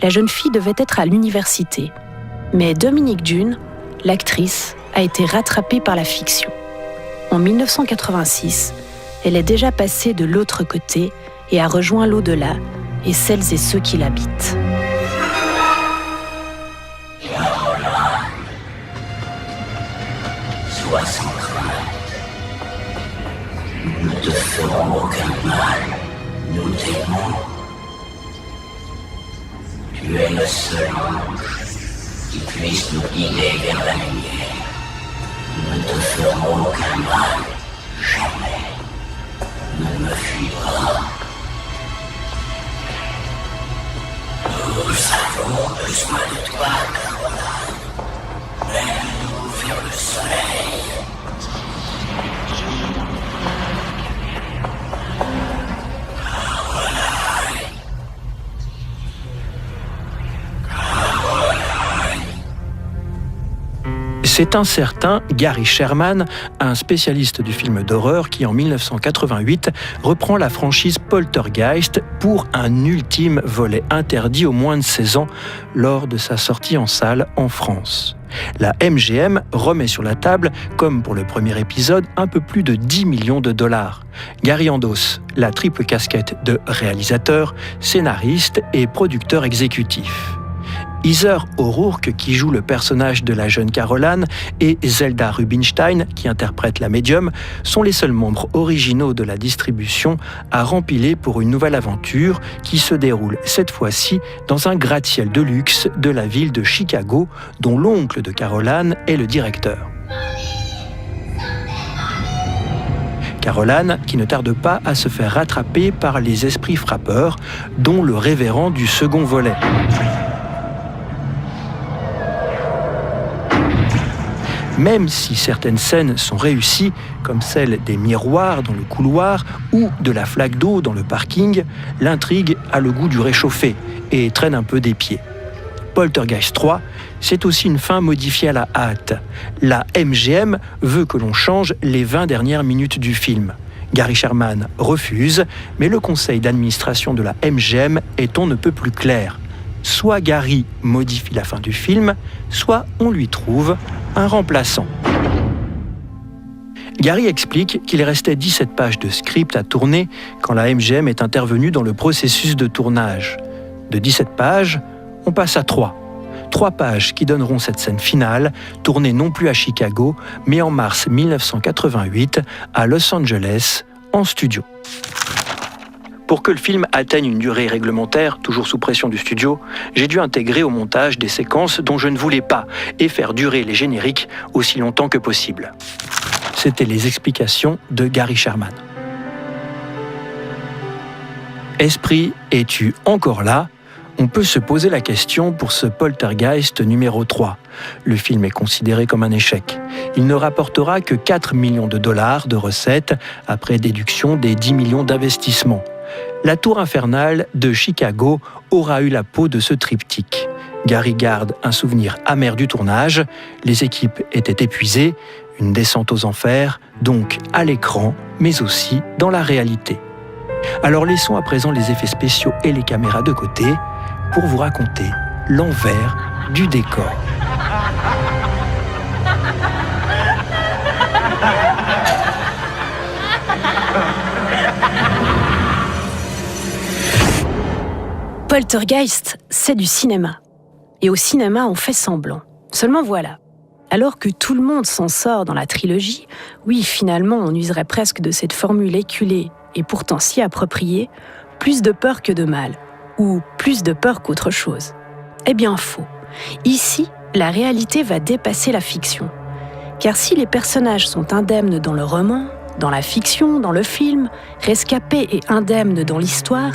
la jeune fille devait être à l'université. Mais Dominique Dune, l'actrice, a été rattrapée par la fiction. En 1986, elle est déjà passée de l'autre côté et a rejoint l'au-delà et celles et ceux qui l'habitent. Sois sans crainte. Nous ne te ferons aucun mal. Nous t'aimons. Tu es le seul ange qui puisse nous guider vers la lumière. Nous ne te ferons aucun mal. Jamais. Ne me fuis pas. Nous avons besoin de toi, Caroline. Mène-nous vers le soleil. Caroline. C'est un certain Gary Sherman, un spécialiste du film d'horreur qui, en 1988, reprend la franchise Poltergeist pour un ultime volet interdit aux moins de 16 ans lors de sa sortie en salle en France. La MGM remet sur la table, comme pour le premier épisode, un peu plus de 10 millions de dollars. Gary endosse la triple casquette de réalisateur, scénariste et producteur exécutif. Heather O'Rourke, qui joue le personnage de la jeune Caroline, et Zelda Rubinstein, qui interprète la médium, sont les seuls membres originaux de la distribution à rempiler pour une nouvelle aventure qui se déroule cette fois-ci dans un gratte-ciel de luxe de la ville de Chicago, dont l'oncle de Caroline est le directeur. Caroline, qui ne tarde pas à se faire rattraper par les esprits frappeurs, dont le révérend du second volet. Même si certaines scènes sont réussies, comme celle des miroirs dans le couloir ou de la flaque d'eau dans le parking, l'intrigue a le goût du réchauffé et traîne un peu des pieds. Poltergeist 3, c'est aussi une fin modifiée à la hâte. La MGM veut que l'on change les 20 dernières minutes du film. Gary Sherman refuse, mais le conseil d'administration de la MGM est on ne peut plus clair. Soit Gary modifie la fin du film, soit on lui trouve un remplaçant. Gary explique qu'il restait 17 pages de script à tourner quand la MGM est intervenue dans le processus de tournage. De 17 pages, on passe à 3. 3 pages qui donneront cette scène finale, tournée non plus à Chicago, mais en mars 1988 à Los Angeles, en studio. Pour que le film atteigne une durée réglementaire, toujours sous pression du studio, j'ai dû intégrer au montage des séquences dont je ne voulais pas et faire durer les génériques aussi longtemps que possible. C'étaient les explications de Gary Sherman. Esprit, es-tu encore là ? On peut se poser la question pour ce Poltergeist numéro 3. Le film est considéré comme un échec. Il ne rapportera que 4 millions de dollars de recettes après déduction des 10 millions d'investissements. La tour infernale de Chicago aura eu la peau de ce triptyque. Gary garde un souvenir amer du tournage, les équipes étaient épuisées, une descente aux enfers, donc à l'écran, mais aussi dans la réalité. Alors laissons à présent les effets spéciaux et les caméras de côté pour vous raconter l'envers du décor. Poltergeist, c'est du cinéma. Et au cinéma, on fait semblant. Seulement voilà. Alors que tout le monde s'en sort dans la trilogie, oui, finalement, on userait presque de cette formule éculée et pourtant si appropriée, plus de peur que de mal, ou plus de peur qu'autre chose. Eh bien, faux. Ici, la réalité va dépasser la fiction. Car si les personnages sont indemnes dans le roman, dans la fiction, dans le film, rescapés et indemnes dans l'histoire,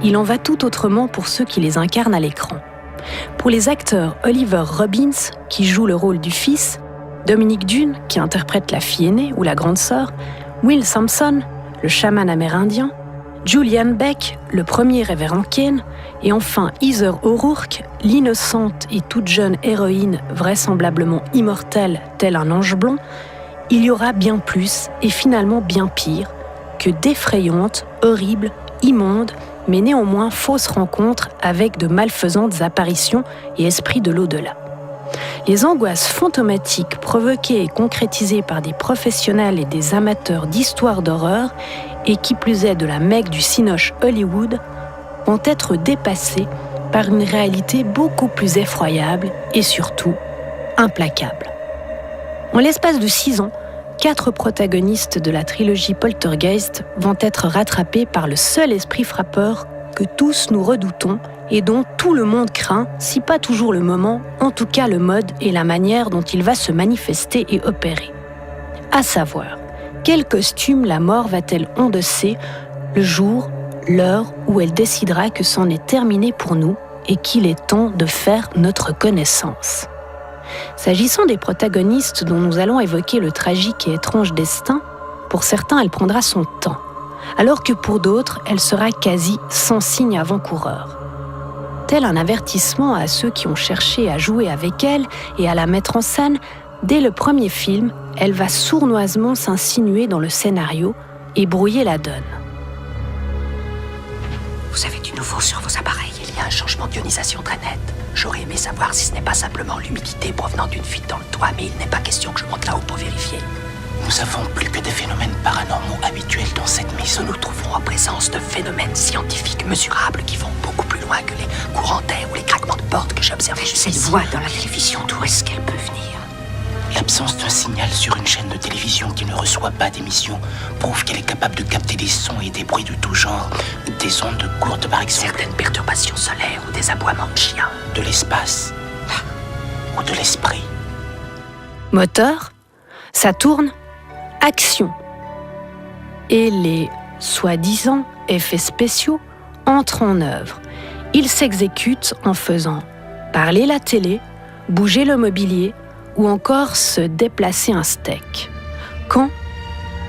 il en va tout autrement pour ceux qui les incarnent à l'écran. Pour les acteurs Oliver Robbins, qui joue le rôle du fils, Dominique Dunne, qui interprète la fille aînée ou la grande sœur, Will Sampson, le chaman amérindien, Julian Beck, le premier révérend Kane, et enfin Heather O'Rourke, l'innocente et toute jeune héroïne vraisemblablement immortelle telle un ange blond, il y aura bien plus, et finalement bien pire, que d'effrayantes, horribles, immondes, mais néanmoins fausses rencontres avec de malfaisantes apparitions et esprits de l'au-delà. Les angoisses fantomatiques provoquées et concrétisées par des professionnels et des amateurs d'histoires d'horreur, et qui plus est de la Mecque du cinoche Hollywood, vont être dépassées par une réalité beaucoup plus effroyable et surtout implacable. En l'espace de 6 ans, 4 protagonistes de la trilogie Poltergeist vont être rattrapés par le seul esprit frappeur que tous nous redoutons et dont tout le monde craint, si pas toujours le moment, en tout cas le mode et la manière dont il va se manifester et opérer. À savoir, quel costume la mort va-t-elle endosser le jour, l'heure où elle décidera que c'en est terminé pour nous et qu'il est temps de faire notre connaissance. S'agissant des protagonistes dont nous allons évoquer le tragique et étrange destin, pour certains, elle prendra son temps, alors que pour d'autres, elle sera quasi sans signe avant-coureur. Tel un avertissement à ceux qui ont cherché à jouer avec elle et à la mettre en scène, Dès le premier film, elle va sournoisement s'insinuer dans le scénario et brouiller la donne. Vous avez du nouveau sur vos appareils. Il y a un changement d'ionisation très net. J'aurais aimé savoir si ce n'est pas simplement l'humidité provenant d'une fuite dans le toit, mais il n'est pas question que je monte là-haut pour vérifier. Nous avons plus que des phénomènes paranormaux habituels dans cette maison. Nous nous trouverons en présence de phénomènes scientifiques mesurables qui vont beaucoup plus loin que les courants d'air ou les craquements de portes que j'ai observés jusqu'ici. Cette voix dans la télévision, d'où est-ce qu'elle peut venir? L'absence d'un signal sur une chaîne de télévision qui ne reçoit pas d'émission prouve qu'elle est capable de capter des sons et des bruits de tout genre. Des ondes courtes par exemple. Certaines perturbations solaires ou des aboiements de chiens. De l'espace. Ou de l'esprit. Moteur, ça tourne, action. Et les soi-disant effets spéciaux entrent en œuvre. Ils s'exécutent en faisant parler la télé, bouger le mobilier, ou encore se déplacer un steak. Quand,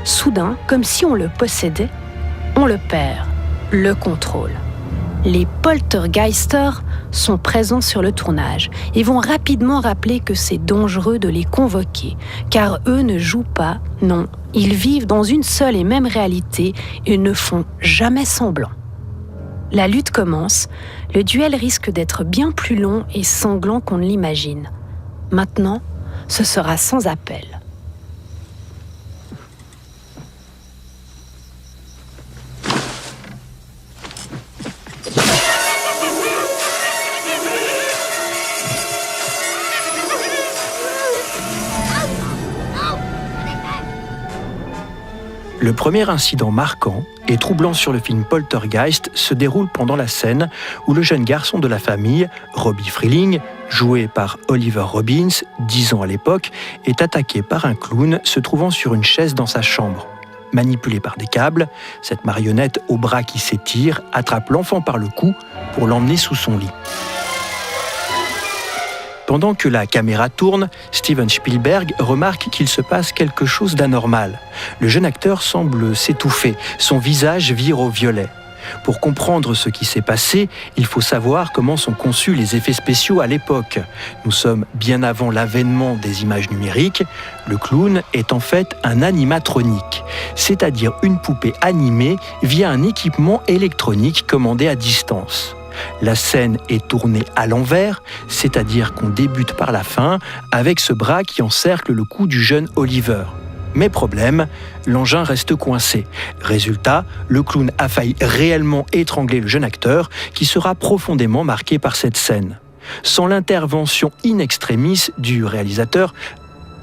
soudain, comme si on le possédait, on le perd, le contrôle. Les poltergeisters sont présents sur le tournage et vont rapidement rappeler que c'est dangereux de les convoquer, car eux ne jouent pas, non, ils vivent dans une seule et même réalité et ne font jamais semblant. La lutte commence, le duel risque d'être bien plus long et sanglant qu'on ne l'imagine. Maintenant, ce sera sans appel. Le premier incident marquant et troublant sur le film Poltergeist se déroule pendant la scène où le jeune garçon de la famille, Robbie Freeling, joué par Oliver Robbins, 10 ans à l'époque, est attaqué par un clown se trouvant sur une chaise dans sa chambre. Manipulé par des câbles, cette marionnette au bras qui s'étire attrape l'enfant par le cou pour l'emmener sous son lit. Pendant que la caméra tourne, Steven Spielberg remarque qu'il se passe quelque chose d'anormal. Le jeune acteur semble s'étouffer, son visage vire au violet. Pour comprendre ce qui s'est passé, il faut savoir comment sont conçus les effets spéciaux à l'époque. Nous sommes bien avant l'avènement des images numériques. Le clown est en fait un animatronique, c'est-à-dire une poupée animée via un équipement électronique commandé à distance. La scène est tournée à l'envers, c'est-à-dire qu'on débute par la fin avec ce bras qui encercle le cou du jeune Oliver. Mais problème, l'engin reste coincé. Résultat, le clown a failli réellement étrangler le jeune acteur qui sera profondément marqué par cette scène. Sans l'intervention in extremis du réalisateur,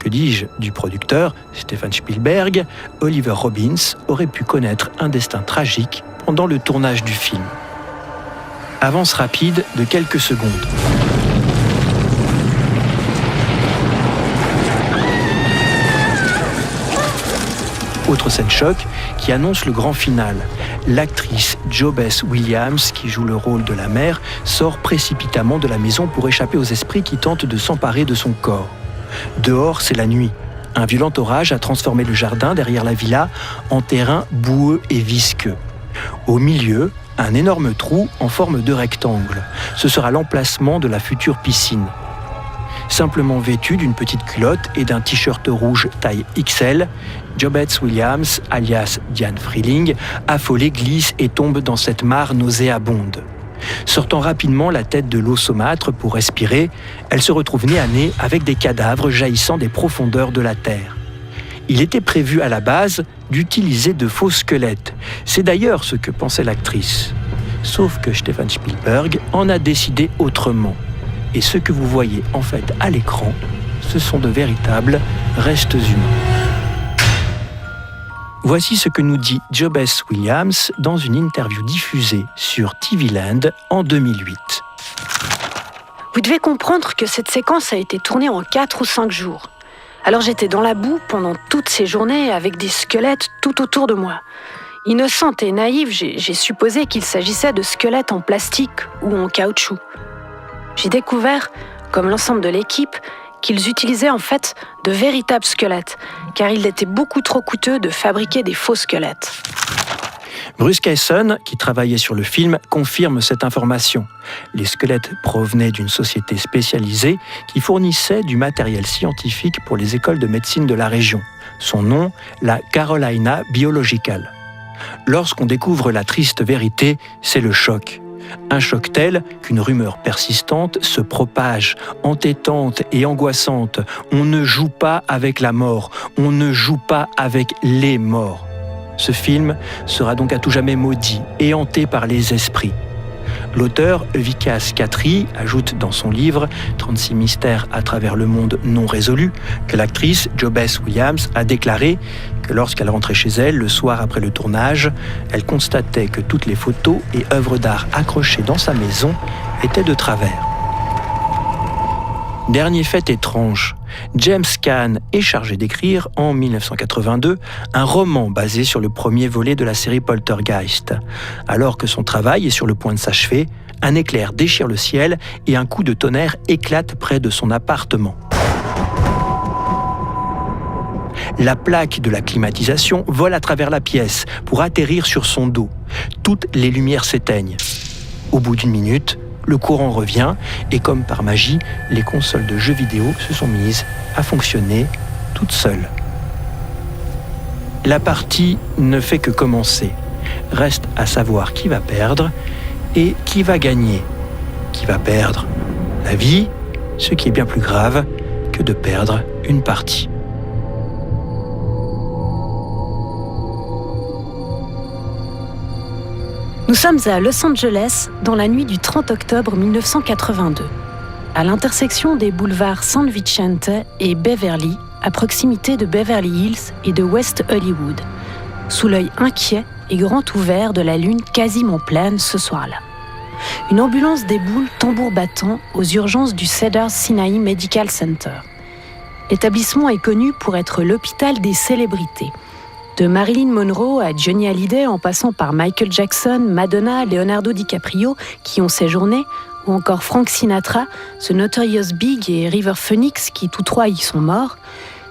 que dis-je, du producteur, Steven Spielberg, Oliver Robbins aurait pu connaître un destin tragique pendant le tournage du film. Avance rapide de quelques secondes. Autre scène choc qui annonce le grand final. L'actrice Jo Beth Williams, qui joue le rôle de la mère, sort précipitamment de la maison pour échapper aux esprits qui tentent de s'emparer de son corps. Dehors, c'est la nuit. Un violent orage a transformé le jardin derrière la villa en terrain boueux et visqueux. Au milieu, un énorme trou en forme de rectangle. Ce sera l'emplacement de la future piscine. Simplement vêtue d'une petite culotte et d'un t-shirt rouge taille XL, Jo Beth Williams, alias Diane Freeling, affolée glisse et tombe dans cette mare nauséabonde. Sortant rapidement la tête de l'eau saumâtre pour respirer, elle se retrouve nez à nez avec des cadavres jaillissant des profondeurs de la terre. Il était prévu à la base d'utiliser de faux squelettes. C'est d'ailleurs ce que pensait l'actrice. Sauf que Steven Spielberg en a décidé autrement. Et ce que vous voyez en fait à l'écran, ce sont de véritables restes humains. Voici ce que nous dit Jo Beth Williams dans une interview diffusée sur TV Land en 2008. Vous devez comprendre que cette séquence a été tournée en 4 ou 5 jours. Alors j'étais dans la boue pendant toutes ces journées avec des squelettes tout autour de moi. Innocente et naïve, j'ai supposé qu'il s'agissait de squelettes en plastique ou en caoutchouc. J'ai découvert, comme l'ensemble de l'équipe, qu'ils utilisaient en fait de véritables squelettes, car il était beaucoup trop coûteux de fabriquer des faux squelettes. Bruce Kayson, qui travaillait sur le film, confirme cette information. Les squelettes provenaient d'une société spécialisée qui fournissait du matériel scientifique pour les écoles de médecine de la région. Son nom, la Carolina Biological. Lorsqu'on découvre la triste vérité, c'est le choc. Un choc tel qu'une rumeur persistante se propage, entêtante et angoissante. On ne joue pas avec la mort, on ne joue pas avec les morts. Ce film sera donc à tout jamais maudit et hanté par les esprits. L'auteur Vikas Khatri ajoute dans son livre « 36 mystères à travers le monde non résolu » que l'actrice Jo Beth Williams a déclaré que lorsqu'elle rentrait chez elle le soir après le tournage, elle constatait que toutes les photos et œuvres d'art accrochées dans sa maison étaient de travers. Dernier fait étrange, James Caan est chargé d'écrire, en 1982, un roman basé sur le premier volet de la série Poltergeist. Alors que son travail est sur le point de s'achever, un éclair déchire le ciel et un coup de tonnerre éclate près de son appartement. La plaque de la climatisation vole à travers la pièce pour atterrir sur son dos. Toutes les lumières s'éteignent. Au bout d'une minute, le courant revient et comme par magie, les consoles de jeux vidéo se sont mises à fonctionner toutes seules. La partie ne fait que commencer. Reste à savoir qui va perdre et qui va gagner. Qui va perdre la vie, ce qui est bien plus grave que de perdre une partie. Nous sommes à Los Angeles dans la nuit du 30 octobre 1982, à l'intersection des boulevards San Vicente et Beverly, à proximité de Beverly Hills et de West Hollywood, sous l'œil inquiet et grand ouvert de la lune quasiment pleine ce soir-là. Une ambulance déboule tambour battant aux urgences du Cedars-Sinai Medical Center. L'établissement est connu pour être l'hôpital des célébrités. De Marilyn Monroe à Johnny Hallyday, en passant par Michael Jackson, Madonna, Leonardo DiCaprio, qui ont séjourné, ou encore Frank Sinatra, The Notorious Big et River Phoenix, qui tous trois y sont morts,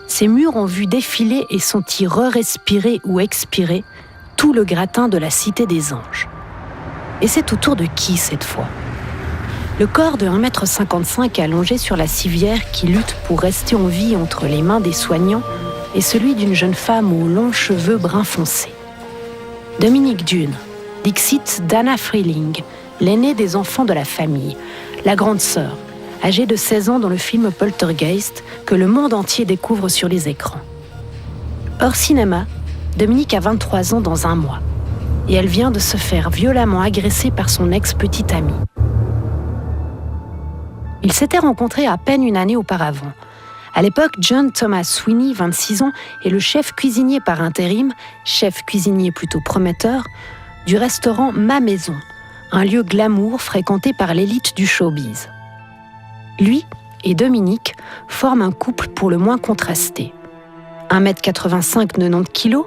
ces murs ont vu défiler et senti re-respirer ou expirer tout le gratin de la Cité des Anges. Et c'est au tour de qui cette fois ? Le corps de 1,55 m allongé sur la civière qui lutte pour rester en vie entre les mains des soignants et celui d'une jeune femme aux longs cheveux brun foncé. Dominique Dunne, dixit Dana Freeling, l'aînée des enfants de la famille, la grande sœur, âgée de 16 ans dans le film Poltergeist que le monde entier découvre sur les écrans. Hors cinéma, Dominique a 23 ans dans un mois et elle vient de se faire violemment agresser par son ex-petite amie. Ils s'étaient rencontrés à peine une année auparavant. À l'époque, John Thomas Sweeney, 26 ans, est le chef cuisinier par intérim, chef cuisinier plutôt prometteur, du restaurant Ma Maison, un lieu glamour fréquenté par l'élite du showbiz. Lui et Dominique forment un couple pour le moins contrasté. 1,85 m, 90 kg,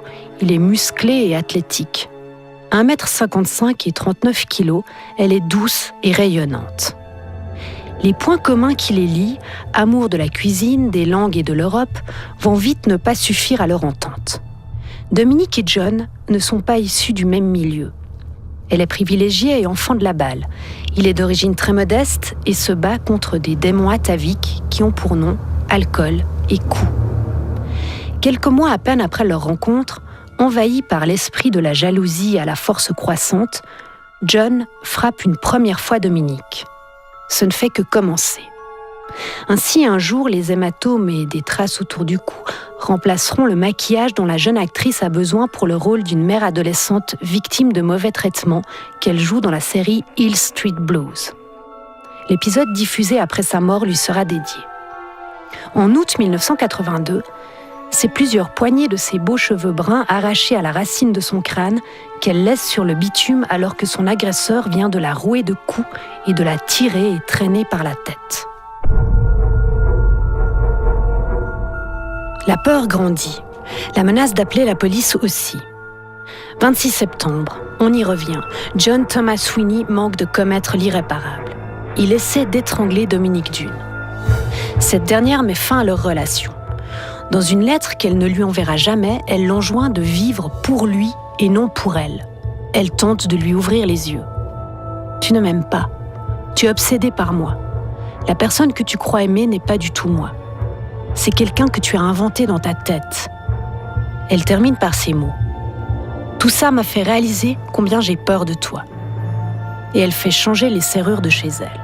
il est musclé et athlétique. 1,55 m et 39 kg, elle est douce et rayonnante. Les points communs qui les lient, amour de la cuisine, des langues et de l'Europe, vont vite ne pas suffire à leur entente. Dominique et John ne sont pas issus du même milieu. Elle est privilégiée et enfant de la balle. Il est d'origine très modeste et se bat contre des démons ataviques qui ont pour nom alcool et coups. Quelques mois à peine après leur rencontre, envahi par l'esprit de la jalousie à la force croissante, John frappe une première fois Dominique. Ce ne fait que commencer. Ainsi, un jour, les hématomes et des traces autour du cou remplaceront le maquillage dont la jeune actrice a besoin pour le rôle d'une mère adolescente victime de mauvais traitements qu'elle joue dans la série Hill Street Blues. L'épisode diffusé après sa mort lui sera dédié. En août 1982, c'est plusieurs poignées de ses beaux cheveux bruns arrachés à la racine de son crâne qu'elle laisse sur le bitume alors que son agresseur vient de la rouer de coups et de la tirer et traîner par la tête. La peur grandit. La menace d'appeler la police aussi. 26 septembre, on y revient. John Thomas Sweeney manque de commettre l'irréparable. Il essaie d'étrangler Dominique Dunne. Cette dernière met fin à leur relation. Dans une lettre qu'elle ne lui enverra jamais, elle l'enjoint de vivre pour lui et non pour elle. Elle tente de lui ouvrir les yeux. Tu ne m'aimes pas. Tu es obsédé par moi. La personne que tu crois aimer n'est pas du tout moi. C'est quelqu'un que tu as inventé dans ta tête. Elle termine par ces mots. Tout ça m'a fait réaliser combien j'ai peur de toi. Et elle fait changer les serrures de chez elle.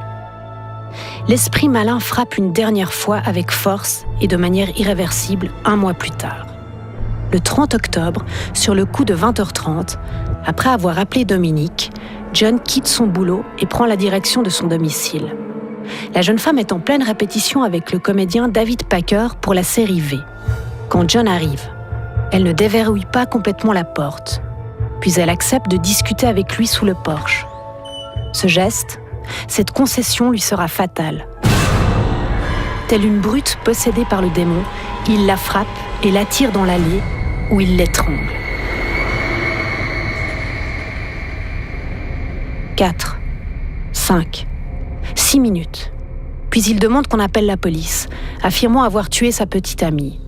L'esprit malin frappe une dernière fois avec force et de manière irréversible 1 mois plus tard. Le 30 octobre, sur le coup de 20h30, après avoir appelé Dominique, John quitte son boulot et prend la direction de son domicile. La jeune femme est en pleine répétition avec le comédien David Packer pour la série V. Quand John arrive, elle ne déverrouille pas complètement la porte, puis elle accepte de discuter avec lui sous le porche. Ce geste, cette concession lui sera fatale. Telle une brute possédée par le démon, il la frappe et l'attire dans l'allée où il l'étrangle. 4, 5, 6 minutes. Puis il demande qu'on appelle la police, affirmant avoir tué sa petite amie.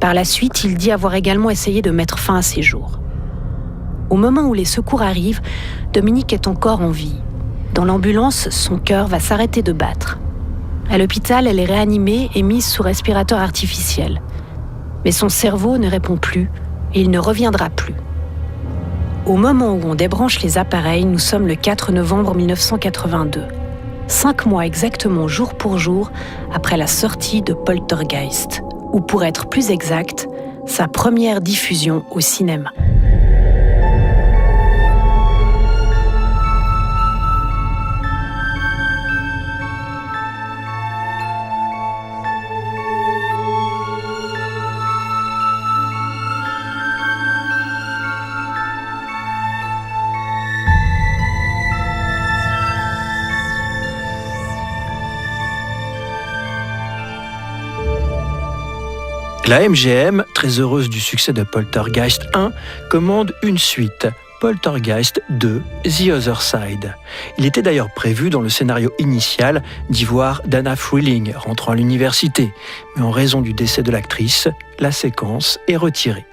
Par la suite, il dit avoir également essayé de mettre fin à ses jours. Au moment où les secours arrivent, Dominique est encore en vie. Dans l'ambulance, son cœur va s'arrêter de battre. À l'hôpital, elle est réanimée et mise sous respirateur artificiel. Mais son cerveau ne répond plus et il ne reviendra plus. Au moment où on débranche les appareils, nous sommes le 4 novembre 1982. 5 mois exactement jour pour jour après la sortie de Poltergeist, ou pour être plus exact, sa première diffusion au cinéma. La MGM, très heureuse du succès de Poltergeist 1, commande une suite, Poltergeist 2, The Other Side. Il était d'ailleurs prévu dans le scénario initial d'y voir Dana Freeling rentrant à l'université, mais en raison du décès de l'actrice, la séquence est retirée.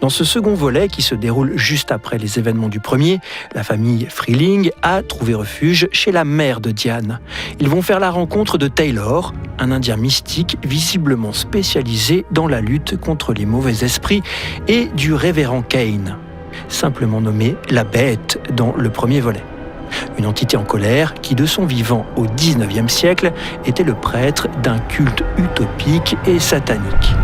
Dans ce second volet, qui se déroule juste après les événements du premier, la famille Freeling a trouvé refuge chez la mère de Diane. Ils vont faire la rencontre de Taylor, un Indien mystique visiblement spécialisé dans la lutte contre les mauvais esprits, et du révérend Kane, simplement nommé la Bête dans le premier volet. Une entité en colère qui, de son vivant au XIXe siècle, était le prêtre d'un culte utopique et satanique.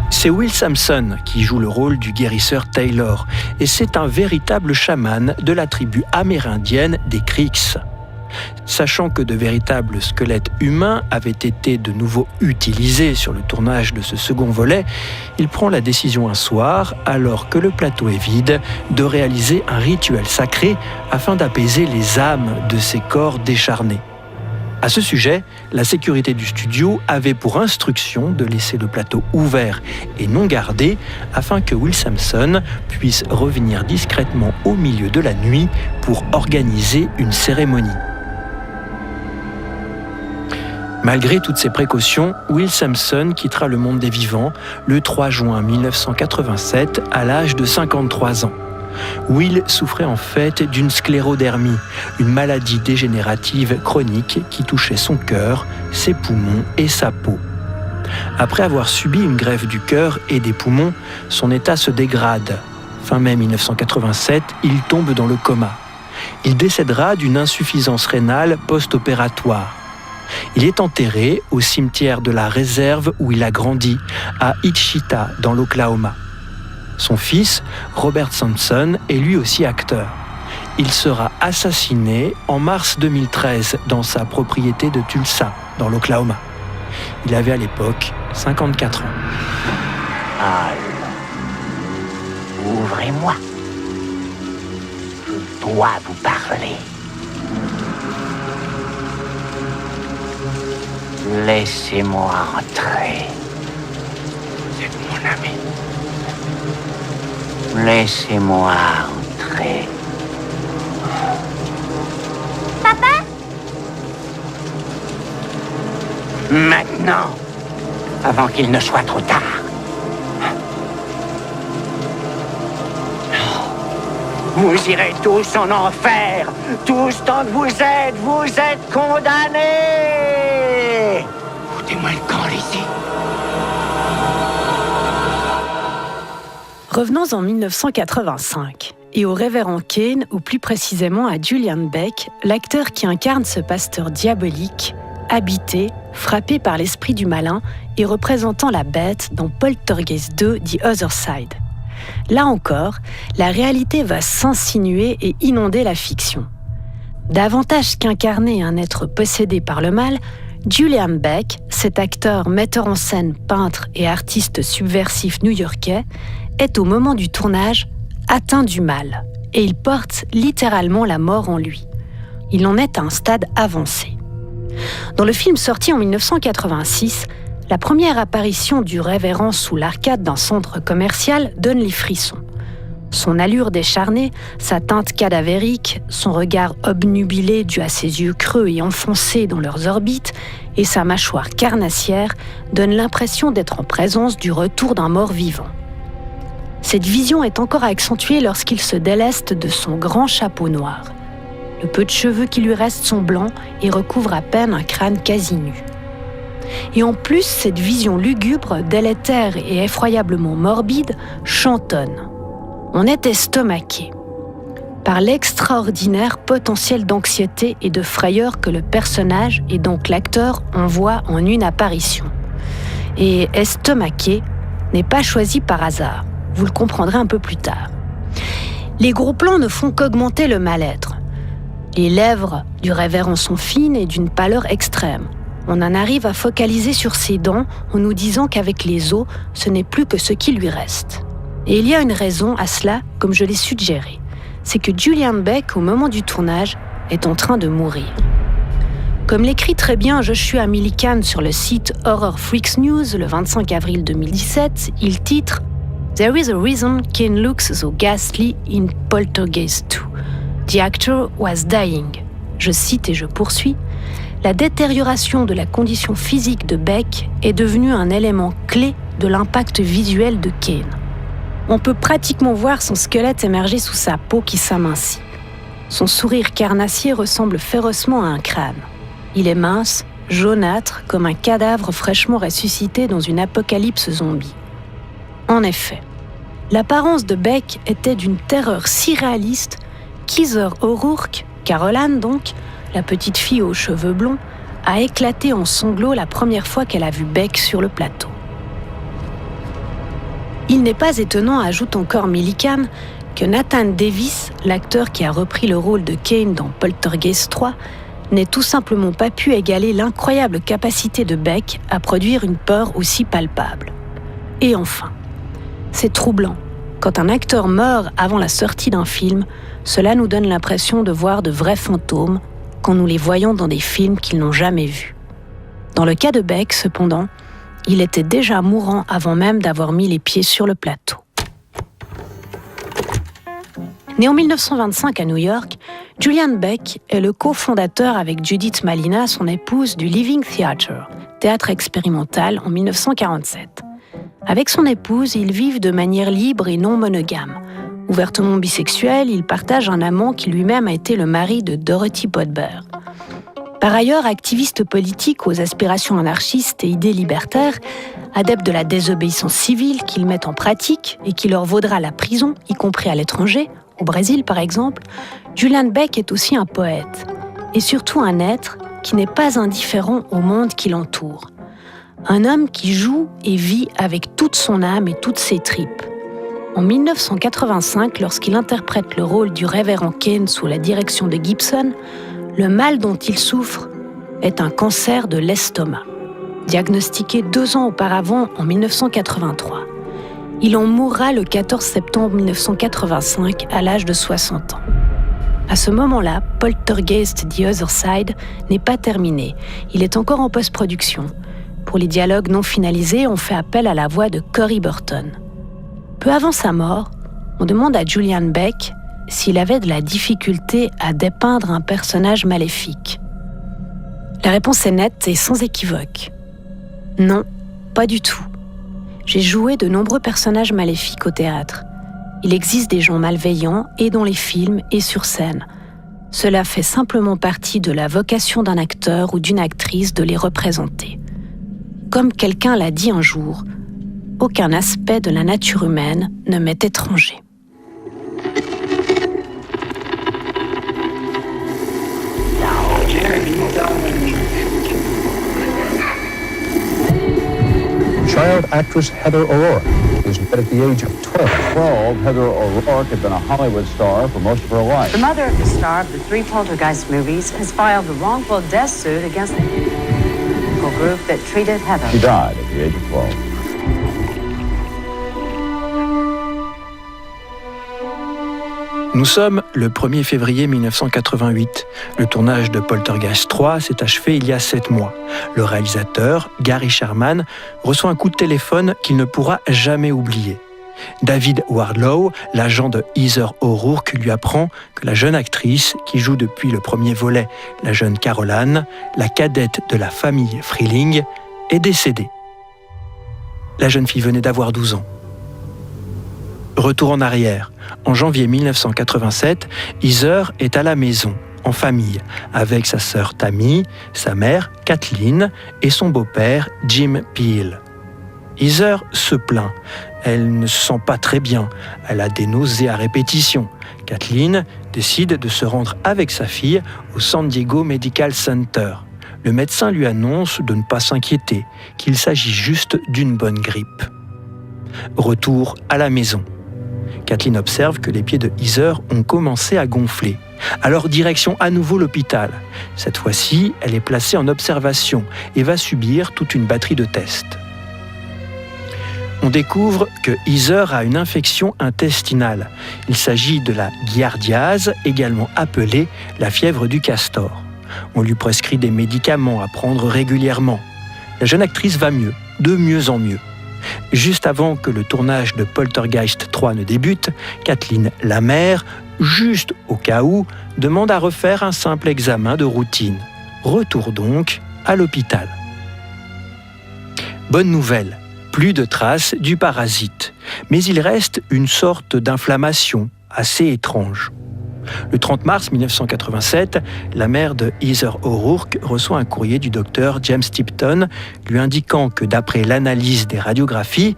C'est Will Sampson qui joue le rôle du guérisseur Taylor, et c'est un véritable chaman de la tribu amérindienne des Creeks. Sachant que de véritables squelettes humains avaient été de nouveau utilisés sur le tournage de ce second volet, il prend la décision un soir, alors que le plateau est vide, de réaliser un rituel sacré afin d'apaiser les âmes de ces corps décharnés. À ce sujet, la sécurité du studio avait pour instruction de laisser le plateau ouvert et non gardé afin que Will Sampson puisse revenir discrètement au milieu de la nuit pour organiser une cérémonie. Malgré toutes ces précautions, Will Sampson quittera le monde des vivants le 3 juin 1987 à l'âge de 53 ans. Will souffrait en fait d'une sclérodermie, une maladie dégénérative chronique qui touchait son cœur, ses poumons et sa peau. Après avoir subi une greffe du cœur et des poumons, son état se dégrade. Fin mai 1987, il tombe dans le coma. Il décédera d'une insuffisance rénale post-opératoire. Il est enterré au cimetière de la réserve où il a grandi, à Wichita, dans l'Oklahoma. Son fils, Robert Sampson, est lui aussi acteur. Il sera assassiné en mars 2013 dans sa propriété de Tulsa, dans l'Oklahoma. Il avait à l'époque 54 ans. Alors, ouvrez-moi. Je dois vous parler. Laissez-moi entrer. C'est mon ami. Laissez-moi entrer. Papa? Maintenant, avant qu'il ne soit trop tard. Vous irez tous en enfer. Tous tant que vous êtes condamnés. Foutez-moi le camp ici. Revenons en 1985 et au révérend Kane, ou plus précisément à Julian Beck, l'acteur qui incarne ce pasteur diabolique, habité, frappé par l'esprit du malin et représentant la bête dans Poltergeist 2, The Other Side. Là encore, la réalité va s'insinuer et inonder la fiction. Davantage qu'incarner un être possédé par le mal, Julian Beck, cet acteur, metteur en scène, peintre et artiste subversif new-yorkais, est au moment du tournage atteint du mal et il porte littéralement la mort en lui. Il en est à un stade avancé. Dans le film sorti en 1986, la première apparition du révérend sous l'arcade d'un centre commercial donne les frissons. Son allure décharnée, sa teinte cadavérique, son regard obnubilé dû à ses yeux creux et enfoncés dans leurs orbites et sa mâchoire carnassière donnent l'impression d'être en présence du retour d'un mort vivant. Cette vision est encore accentuée lorsqu'il se déleste de son grand chapeau noir. Le peu de cheveux qui lui restent sont blancs et recouvrent à peine un crâne quasi nu. Et en plus, cette vision lugubre, délétère et effroyablement morbide chantonne. On est estomaqué par l'extraordinaire potentiel d'anxiété et de frayeur que le personnage et donc l'acteur envoie en une apparition. Et estomaqué n'est pas choisi par hasard. Vous le comprendrez un peu plus tard. Les gros plans ne font qu'augmenter le mal-être. Les lèvres du révérend sont fines et d'une pâleur extrême. On en arrive à focaliser sur ses dents en nous disant qu'avec les os, ce n'est plus que ce qui lui reste. Et il y a une raison à cela, comme je l'ai suggéré. C'est que Julian Beck, au moment du tournage, est en train de mourir. Comme l'écrit très bien Joshua Millikan sur le site Horror Freaks News le 25 avril 2017, il titre « There is a reason Kane looks so ghastly in Poltergeist 2. The actor was dying. » Je cite et je poursuis. La détérioration de la condition physique de Beck est devenue un élément clé de l'impact visuel de Kane. On peut pratiquement voir son squelette émerger sous sa peau qui s'amincit. Son sourire carnassier ressemble férocement à un crâne. Il est mince, jaunâtre, comme un cadavre fraîchement ressuscité dans une apocalypse zombie. En effet, l'apparence de Beck était d'une terreur si réaliste qu'Heather O'Rourke, Caroline donc, la petite fille aux cheveux blonds, a éclaté en sanglots la première fois qu'elle a vu Beck sur le plateau. Il n'est pas étonnant, ajoute encore Millikan, que Nathan Davis, l'acteur qui a repris le rôle de Kane dans Poltergeist 3, n'ait tout simplement pas pu égaler l'incroyable capacité de Beck à produire une peur aussi palpable. Et enfin, c'est troublant. Quand un acteur meurt avant la sortie d'un film, cela nous donne l'impression de voir de vrais fantômes quand nous les voyons dans des films qu'ils n'ont jamais vus. Dans le cas de Beck, cependant, il était déjà mourant avant même d'avoir mis les pieds sur le plateau. Né en 1925 à New York, Julian Beck est le cofondateur avec Judith Malina, son épouse, du Living Theatre, théâtre expérimental en 1947. Avec son épouse, ils vivent de manière libre et non monogame. Ouvertement bisexuel, ils partagent un amant qui lui-même a été le mari de Dorothy Podber. Par ailleurs, activiste politique aux aspirations anarchistes et idées libertaires, adepte de la désobéissance civile qu'ils mettent en pratique et qui leur vaudra la prison, y compris à l'étranger, au Brésil par exemple, Julian Beck est aussi un poète, et surtout un être qui n'est pas indifférent au monde qui l'entoure. Un homme qui joue et vit avec toute son âme et toutes ses tripes. En 1985, lorsqu'il interprète le rôle du révérend Kane sous la direction de Gibson, le mal dont il souffre est un cancer de l'estomac, diagnostiqué 2 ans auparavant en 1983. Il en mourra le 14 septembre 1985 à l'âge de 60 ans. À ce moment-là, Poltergeist The Other Side n'est pas terminé. Il est encore en post-production. Pour les dialogues non finalisés, on fait appel à la voix de Corey Burton. Peu avant sa mort, on demande à Julian Beck s'il avait de la difficulté à dépeindre un personnage maléfique. La réponse est nette et sans équivoque. Non, pas du tout. J'ai joué de nombreux personnages maléfiques au théâtre, Il existe des gens malveillants et dans les films et sur scène. Cela fait simplement partie de la vocation d'un acteur ou d'une actrice de les représenter. Comme quelqu'un l'a dit un jour, aucun aspect de la nature humaine ne m'est étranger. Child actress Heather O'Rourke is dead at the age of 12. Heather O'Rourke had been a Hollywood star for most of her life. The mother of the star of the 3 Poltergeist movies has filed a wrongful death suit against the group that treated Heather. She died at the age of 12. Nous sommes le 1er février 1988. Le tournage de Poltergeist 3 s'est achevé il y a 7 mois. Le réalisateur, Gary Sherman, reçoit un coup de téléphone qu'il ne pourra jamais oublier. David Wardlow, l'agent de Heather O'Rourke, lui apprend que la jeune actrice, qui joue depuis le premier volet la jeune Carol Ann, la cadette de la famille Freeling, est décédée. La jeune fille venait d'avoir 12 ans. Retour en arrière. En janvier 1987, Heather est à la maison, en famille, avec sa sœur Tammy, sa mère Kathleen et son beau-père Jim Peel. Heather se plaint. Elle ne se sent pas très bien. Elle a des nausées à répétition. Kathleen décide de se rendre avec sa fille au San Diego Medical Center. Le médecin lui annonce de ne pas s'inquiéter, qu'il s'agit juste d'une bonne grippe. Retour à la maison. Kathleen observe que les pieds de Heather ont commencé à gonfler. Alors direction à nouveau l'hôpital. Cette fois-ci, elle est placée en observation et va subir toute une batterie de tests. On découvre que Heather a une infection intestinale. Il s'agit de la giardiase, également appelée la fièvre du castor. On lui prescrit des médicaments à prendre régulièrement. La jeune actrice va mieux, de mieux en mieux. Juste avant que le tournage de Poltergeist 3 ne débute, Kathleen, la mère, juste au cas où, demande à refaire un simple examen de routine. Retour donc à l'hôpital. Bonne nouvelle, plus de traces du parasite, mais il reste une sorte d'inflammation assez étrange. Le 30 mars 1987, la mère de Heather O'Rourke reçoit un courrier du docteur James Tipton lui indiquant que d'après l'analyse des radiographies,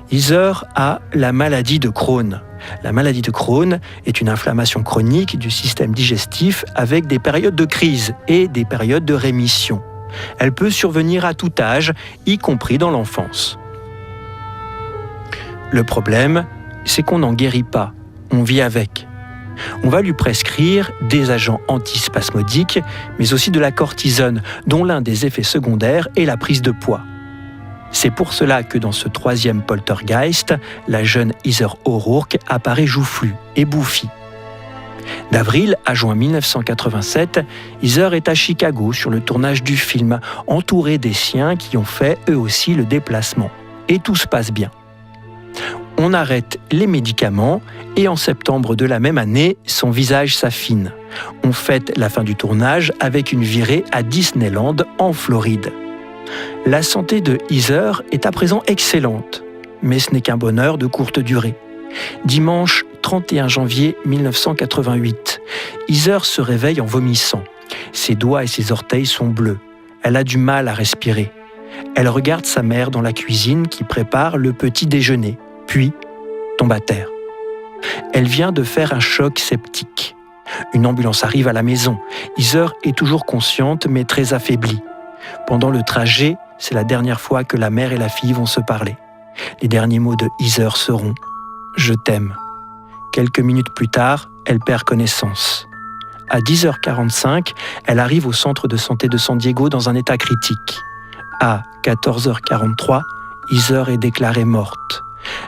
Heather a la maladie de Crohn. La maladie de Crohn est une inflammation chronique du système digestif avec des périodes de crise et des périodes de rémission. Elle peut survenir à tout âge, y compris dans l'enfance. Le problème, c'est qu'on n'en guérit pas, on vit avec. On va lui prescrire des agents antispasmodiques, mais aussi de la cortisone, dont l'un des effets secondaires est la prise de poids. C'est pour cela que dans ce 3e Poltergeist, la jeune Heather O'Rourke apparaît joufflue et bouffie. D'avril à juin 1987, Heather est à Chicago sur le tournage du film, entourée des siens qui ont fait eux aussi le déplacement. Et tout se passe bien. On arrête les médicaments et en septembre de la même année, son visage s'affine. On fête la fin du tournage avec une virée à Disneyland en Floride. La santé de Heather est à présent excellente, mais ce n'est qu'un bonheur de courte durée. Dimanche 31 janvier 1988, Heather se réveille en vomissant. Ses doigts et ses orteils sont bleus. Elle a du mal à respirer. Elle regarde sa mère dans la cuisine qui prépare le petit déjeuner, puis tombe à terre. Elle vient de faire un choc septique. Une ambulance arrive à la maison. Heather est toujours consciente mais très affaiblie. Pendant le trajet, c'est la dernière fois que la mère et la fille vont se parler. Les derniers mots de Heather seront « Je t'aime ». Quelques minutes plus tard, elle perd connaissance. À 10h45, elle arrive au centre de santé de San Diego dans un état critique. À 14h43, Heather est déclarée morte.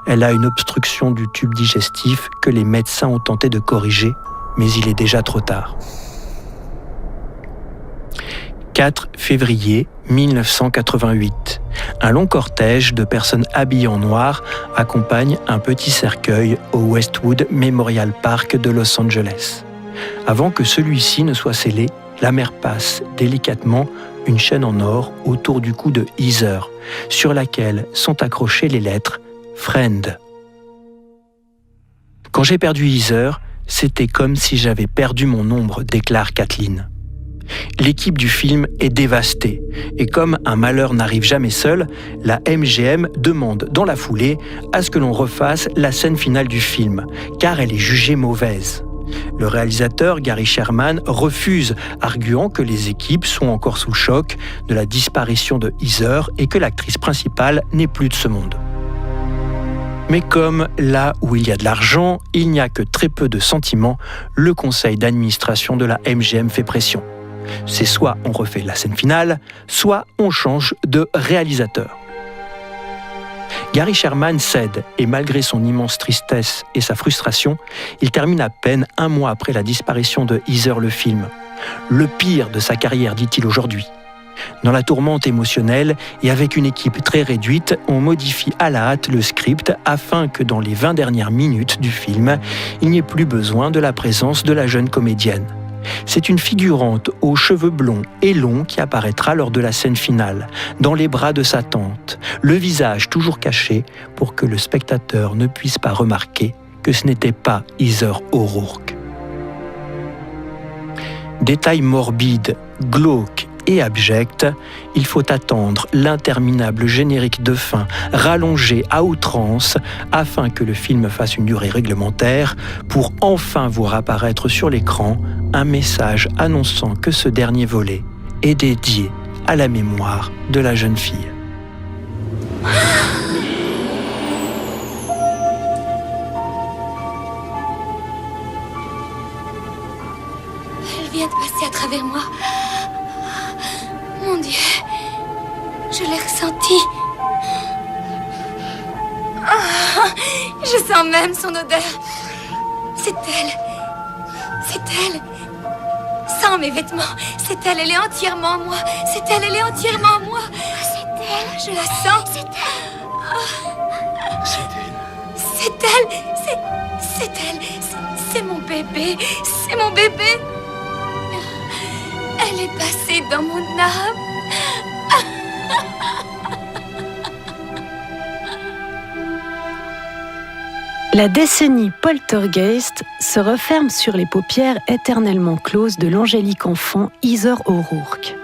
Elle a une obstruction du tube digestif que les médecins ont tenté de corriger, mais il est déjà trop tard. 4 février 1988. Un long cortège de personnes habillées en noir accompagne un petit cercueil au Westwood Memorial Park de Los Angeles. Avant que celui-ci ne soit scellé, la mère passe délicatement une chaîne en or autour du cou de Heather, sur laquelle sont accrochées les lettres « Friend ». Quand j'ai perdu Heather, c'était comme si j'avais perdu mon ombre, déclare Kathleen. L'équipe du film est dévastée et comme un malheur n'arrive jamais seul, la MGM demande dans la foulée à ce que l'on refasse la scène finale du film, car elle est jugée mauvaise. Le réalisateur Gary Sherman refuse, arguant que les équipes sont encore sous le choc de la disparition de Heather et que l'actrice principale n'est plus de ce monde. Mais comme là où il y a de l'argent, il n'y a que très peu de sentiments, le conseil d'administration de la MGM fait pression. C'est soit on refait la scène finale, soit on change de réalisateur. Gary Sherman cède et malgré son immense tristesse et sa frustration, il termine à peine 1 mois après la disparition de Heather le film. Le pire de sa carrière, dit-il aujourd'hui. Dans la tourmente émotionnelle et avec une équipe très réduite, on modifie à la hâte le script afin que dans les 20 dernières minutes du film, il n'y ait plus besoin de la présence de la jeune comédienne. C'est une figurante aux cheveux blonds et longs qui apparaîtra lors de la scène finale, dans les bras de sa tante, le visage toujours caché pour que le spectateur ne puisse pas remarquer que ce n'était pas Heather O'Rourke. Détail morbide, glauque et abject, il faut attendre l'interminable générique de fin rallongé à outrance afin que le film fasse une durée réglementaire pour enfin voir apparaître sur l'écran un message annonçant que ce dernier volet est dédié à la mémoire de la jeune fille. Elle vient de passer à travers moi. Mon Dieu, je l'ai ressenti. Oh, je sens même son odeur. C'est elle. C'est elle. Sans mes vêtements. C'est elle est entièrement moi. C'est elle est entièrement moi. C'est elle. Je la sens. C'est elle. Oh. C'est elle. C'est elle. C'est mon bébé. C'est mon bébé. Elle est passée dans mon âme. La décennie Poltergeist se referme sur les paupières éternellement closes de l'angélique enfant Heather O'Rourke.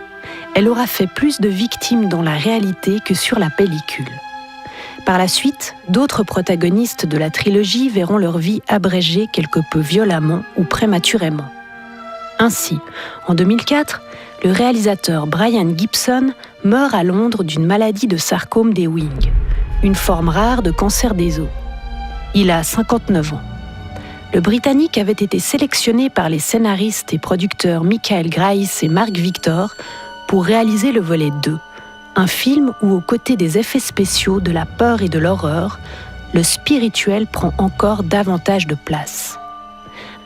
Elle aura fait plus de victimes dans la réalité que sur la pellicule. Par la suite, d'autres protagonistes de la trilogie verront leur vie abrégée quelque peu violemment ou prématurément. Ainsi, en 2004, le réalisateur Brian Gibson meurt à Londres d'une maladie de sarcome des Ewing, une forme rare de cancer des os. Il a 59 ans. Le Britannique avait été sélectionné par les scénaristes et producteurs Michael Grice et Mark Victor pour réaliser le volet 2, un film où, aux côtés des effets spéciaux, de la peur et de l'horreur, le spirituel prend encore davantage de place.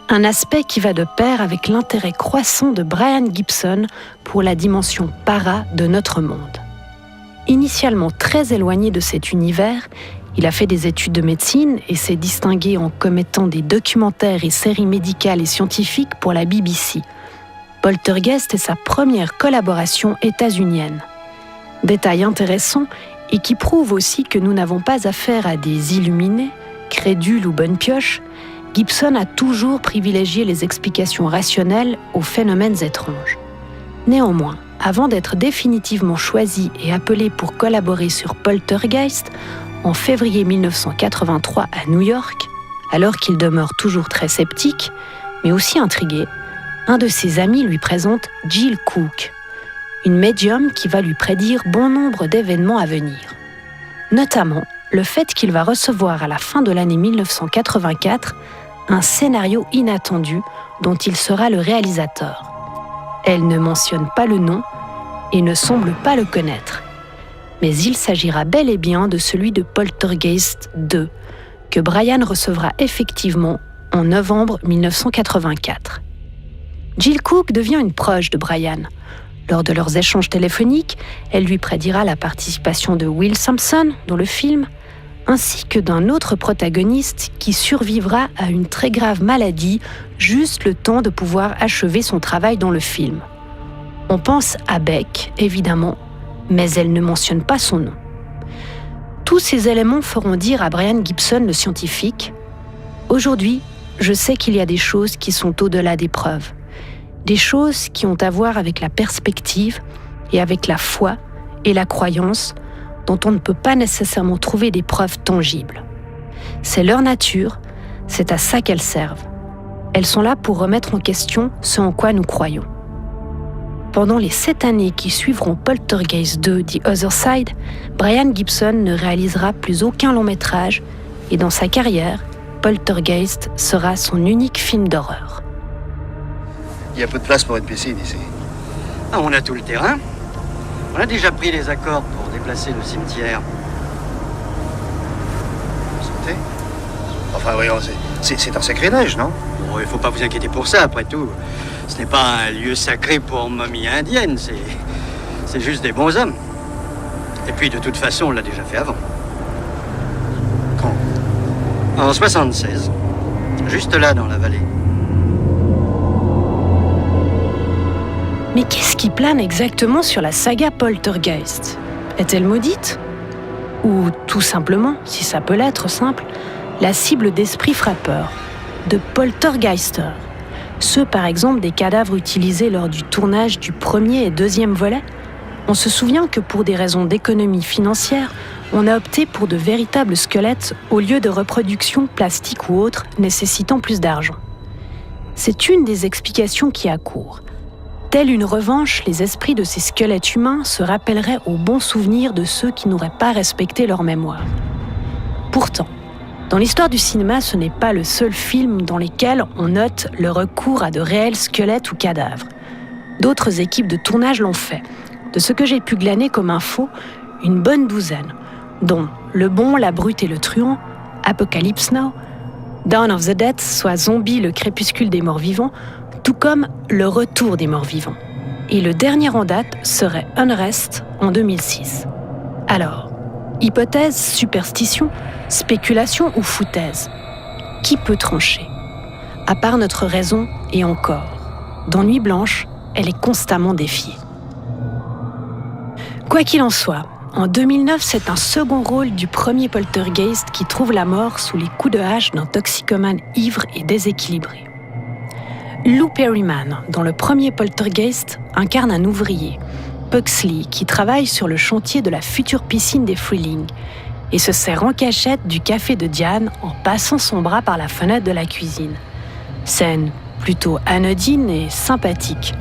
Un aspect qui va de pair avec l'intérêt croissant de Brian Gibson pour la dimension para de notre monde. Initialement très éloigné de cet univers, il a fait des études de médecine et s'est distingué en commettant des documentaires et séries médicales et scientifiques pour la BBC. Poltergeist est sa première collaboration états-unienne. Détail intéressant et qui prouve aussi que nous n'avons pas affaire à des illuminés, crédules ou bonnes pioches. Gibson a toujours privilégié les explications rationnelles aux phénomènes étranges. Néanmoins, avant d'être définitivement choisi et appelé pour collaborer sur Poltergeist, en février 1983 à New York, alors qu'il demeure toujours très sceptique, mais aussi intrigué, un de ses amis lui présente Jill Cook, une médium qui va lui prédire bon nombre d'événements à venir. Notamment le fait qu'il va recevoir à la fin de l'année 1984 un scénario inattendu dont il sera le réalisateur. Elle ne mentionne pas le nom et ne semble pas le connaître. Mais il s'agira bel et bien de celui de Poltergeist 2, que Brian recevra effectivement en novembre 1984. Jill Cook devient une proche de Brian. Lors de leurs échanges téléphoniques, elle lui prédira la participation de Will Sampson dans le film, ainsi que d'un autre protagoniste qui survivra à une très grave maladie, juste le temps de pouvoir achever son travail dans le film. On pense à Beck, évidemment, mais elle ne mentionne pas son nom. Tous ces éléments feront dire à Brian Gibson, le scientifique, « Aujourd'hui, je sais qu'il y a des choses qui sont au-delà des preuves. Des choses qui ont à voir avec la perspective et avec la foi et la croyance dont on ne peut pas nécessairement trouver des preuves tangibles. C'est leur nature, c'est à ça qu'elles servent. Elles sont là pour remettre en question ce en quoi nous croyons. Pendant les 7 années qui suivront Poltergeist 2 The Other Side, Brian Gibson ne réalisera plus aucun long métrage et dans sa carrière, Poltergeist sera son unique film d'horreur. Il y a peu de place pour une piscine ici. Ah, on a tout le terrain. On a déjà pris les accords pour déplacer le cimetière. Santé. Enfin, voyons, c'est un sacré neige, non? Bon, il faut pas vous inquiéter pour ça, après tout. Ce n'est pas un lieu sacré pour momies indiennes, c'est juste des bons hommes. Et puis, de toute façon, on l'a déjà fait avant. Quand? En 76. Juste là, dans la vallée. Mais qu'est-ce qui plane exactement sur la saga Poltergeist? Est-elle maudite? Ou tout simplement, si ça peut l'être simple, la cible d'esprits frappeurs, de poltergeisters? Ceux, par exemple, des cadavres utilisés lors du tournage du premier et deuxième volet? On se souvient que pour des raisons d'économie financière, on a opté pour de véritables squelettes au lieu de reproductions plastiques ou autres nécessitant plus d'argent. C'est une des explications qui accourt. Telle une revanche, les esprits de ces squelettes humains se rappelleraient aux bons souvenirs de ceux qui n'auraient pas respecté leur mémoire. Pourtant, dans l'histoire du cinéma, ce n'est pas le seul film dans lequel on note le recours à de réels squelettes ou cadavres. D'autres équipes de tournage l'ont fait. De ce que j'ai pu glaner comme info, une bonne douzaine, dont Le Bon, la Brute et le Truand, Apocalypse Now, Dawn of the Dead, soit Zombie, le crépuscule des morts vivants, tout comme Le Retour des morts vivants. Et le dernier en date serait Unrest en 2006. Alors, hypothèse, superstition, spéculation ou foutaise? Qui peut trancher? À part notre raison, et encore. Dans Nuit Blanche, elle est constamment défiée. Quoi qu'il en soit, en 2009, c'est un second rôle du premier poltergeist qui trouve la mort sous les coups de hache d'un toxicomane ivre et déséquilibré. Lou Perryman, dans le premier poltergeist, incarne un ouvrier, Pugsley, qui travaille sur le chantier de la future piscine des Freeling et se sert en cachette du café de Diane en passant son bras par la fenêtre de la cuisine. Scène plutôt anodine et sympathique.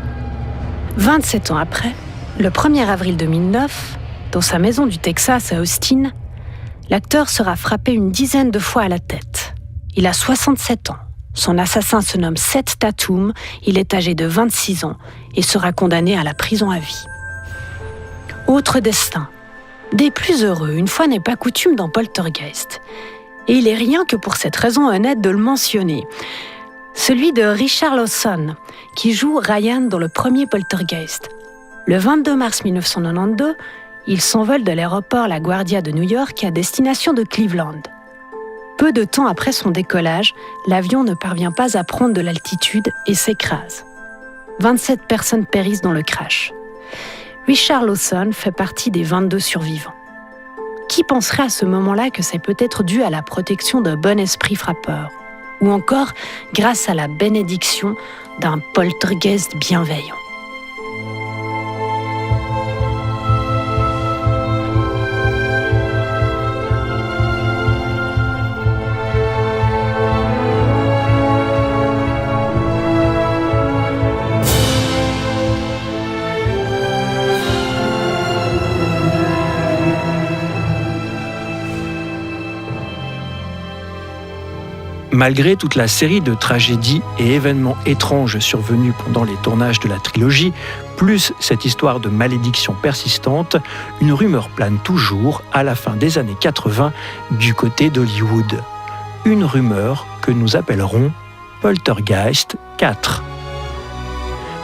27 ans après, le 1er avril 2009, dans sa maison du Texas à Austin, l'acteur sera frappé une dizaine de fois à la tête. Il a 67 ans. Son assassin se nomme Seth Tatum, il est âgé de 26 ans et sera condamné à la prison à vie. Autre destin, des plus heureux, une fois n'est pas coutume dans Poltergeist. Et il est rien que pour cette raison honnête de le mentionner. Celui de Richard Lawson, qui joue Ryan dans le premier Poltergeist. Le 22 mars 1992, il s'envole de l'aéroport LaGuardia de New York à destination de Cleveland. Peu de temps après son décollage, l'avion ne parvient pas à prendre de l'altitude et s'écrase. 27 personnes périssent dans le crash. Richard Lawson fait partie des 22 survivants. Qui penserait à ce moment-là que c'est peut-être dû à la protection d'un bon esprit frappeur, ou encore grâce à la bénédiction d'un poltergeist bienveillant? Malgré toute la série de tragédies et événements étranges survenus pendant les tournages de la trilogie, plus cette histoire de malédiction persistante, une rumeur plane toujours, à la fin des années 80, du côté d'Hollywood. Une rumeur que nous appellerons Poltergeist 4.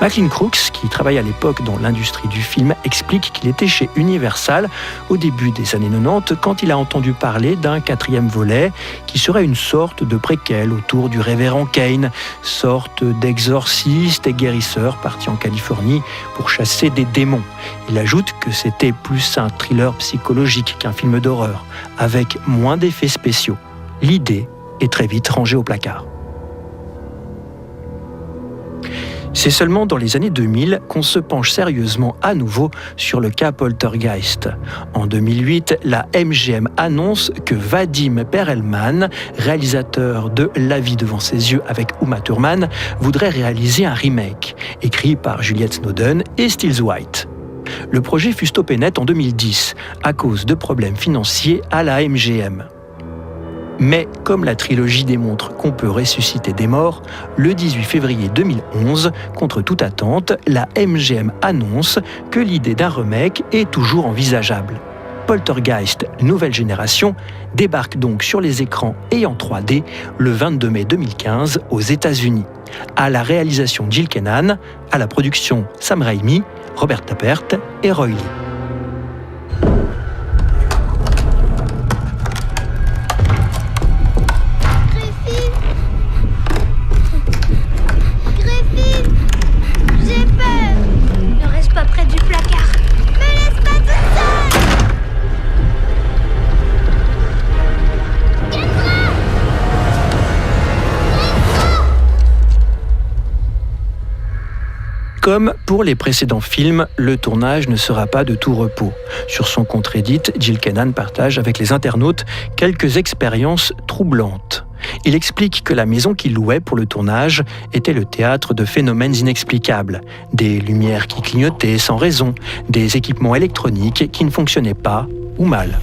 Maclean Crooks, qui travaille à l'époque dans l'industrie du film, explique qu'il était chez Universal au début des années 90 quand il a entendu parler d'un 4e volet qui serait une sorte de préquel autour du révérend Kane, sorte d'exorciste et guérisseur parti en Californie pour chasser des démons. Il ajoute que c'était plus un thriller psychologique qu'un film d'horreur, avec moins d'effets spéciaux. L'idée et très vite rangé au placard. C'est seulement dans les années 2000 qu'on se penche sérieusement à nouveau sur le cas Poltergeist. En 2008, la MGM annonce que Vadim Perelman, réalisateur de La vie devant ses yeux avec Uma Thurman, voudrait réaliser un remake, écrit par Juliette Snowden et Stills White. Le projet fut stoppé net en 2010 à cause de problèmes financiers à la MGM. Mais comme la trilogie démontre qu'on peut ressusciter des morts, le 18 février 2011, contre toute attente, la MGM annonce que l'idée d'un remake est toujours envisageable. Poltergeist Nouvelle Génération débarque donc sur les écrans et en 3D le 22 mai 2015 aux États-Unis. À la réalisation Jill Kennan, à la production Sam Raimi, Robert Tappert et Roy Lee. Comme pour les précédents films, le tournage ne sera pas de tout repos. Sur son compte Reddit, Jill Kennan partage avec les internautes quelques expériences troublantes. Il explique que la maison qu'il louait pour le tournage était le théâtre de phénomènes inexplicables. Des lumières qui clignotaient sans raison, des équipements électroniques qui ne fonctionnaient pas ou mal.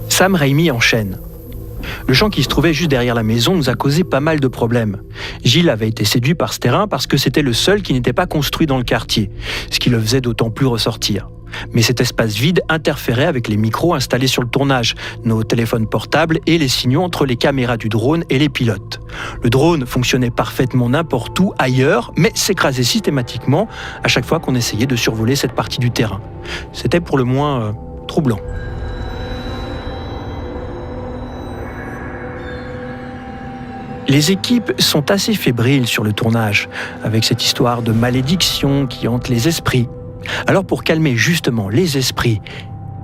Sam Raimi enchaîne. Le champ qui se trouvait juste derrière la maison nous a causé pas mal de problèmes. Gilles avait été séduit par ce terrain parce que c'était le seul qui n'était pas construit dans le quartier, ce qui le faisait d'autant plus ressortir. Mais cet espace vide interférait avec les micros installés sur le tournage, nos téléphones portables et les signaux entre les caméras du drone et les pilotes. Le drone fonctionnait parfaitement n'importe où ailleurs, mais s'écrasait systématiquement à chaque fois qu'on essayait de survoler cette partie du terrain. C'était pour le moins troublant. Les équipes sont assez fébriles sur le tournage, avec cette histoire de malédiction qui hante les esprits. Alors pour calmer justement les esprits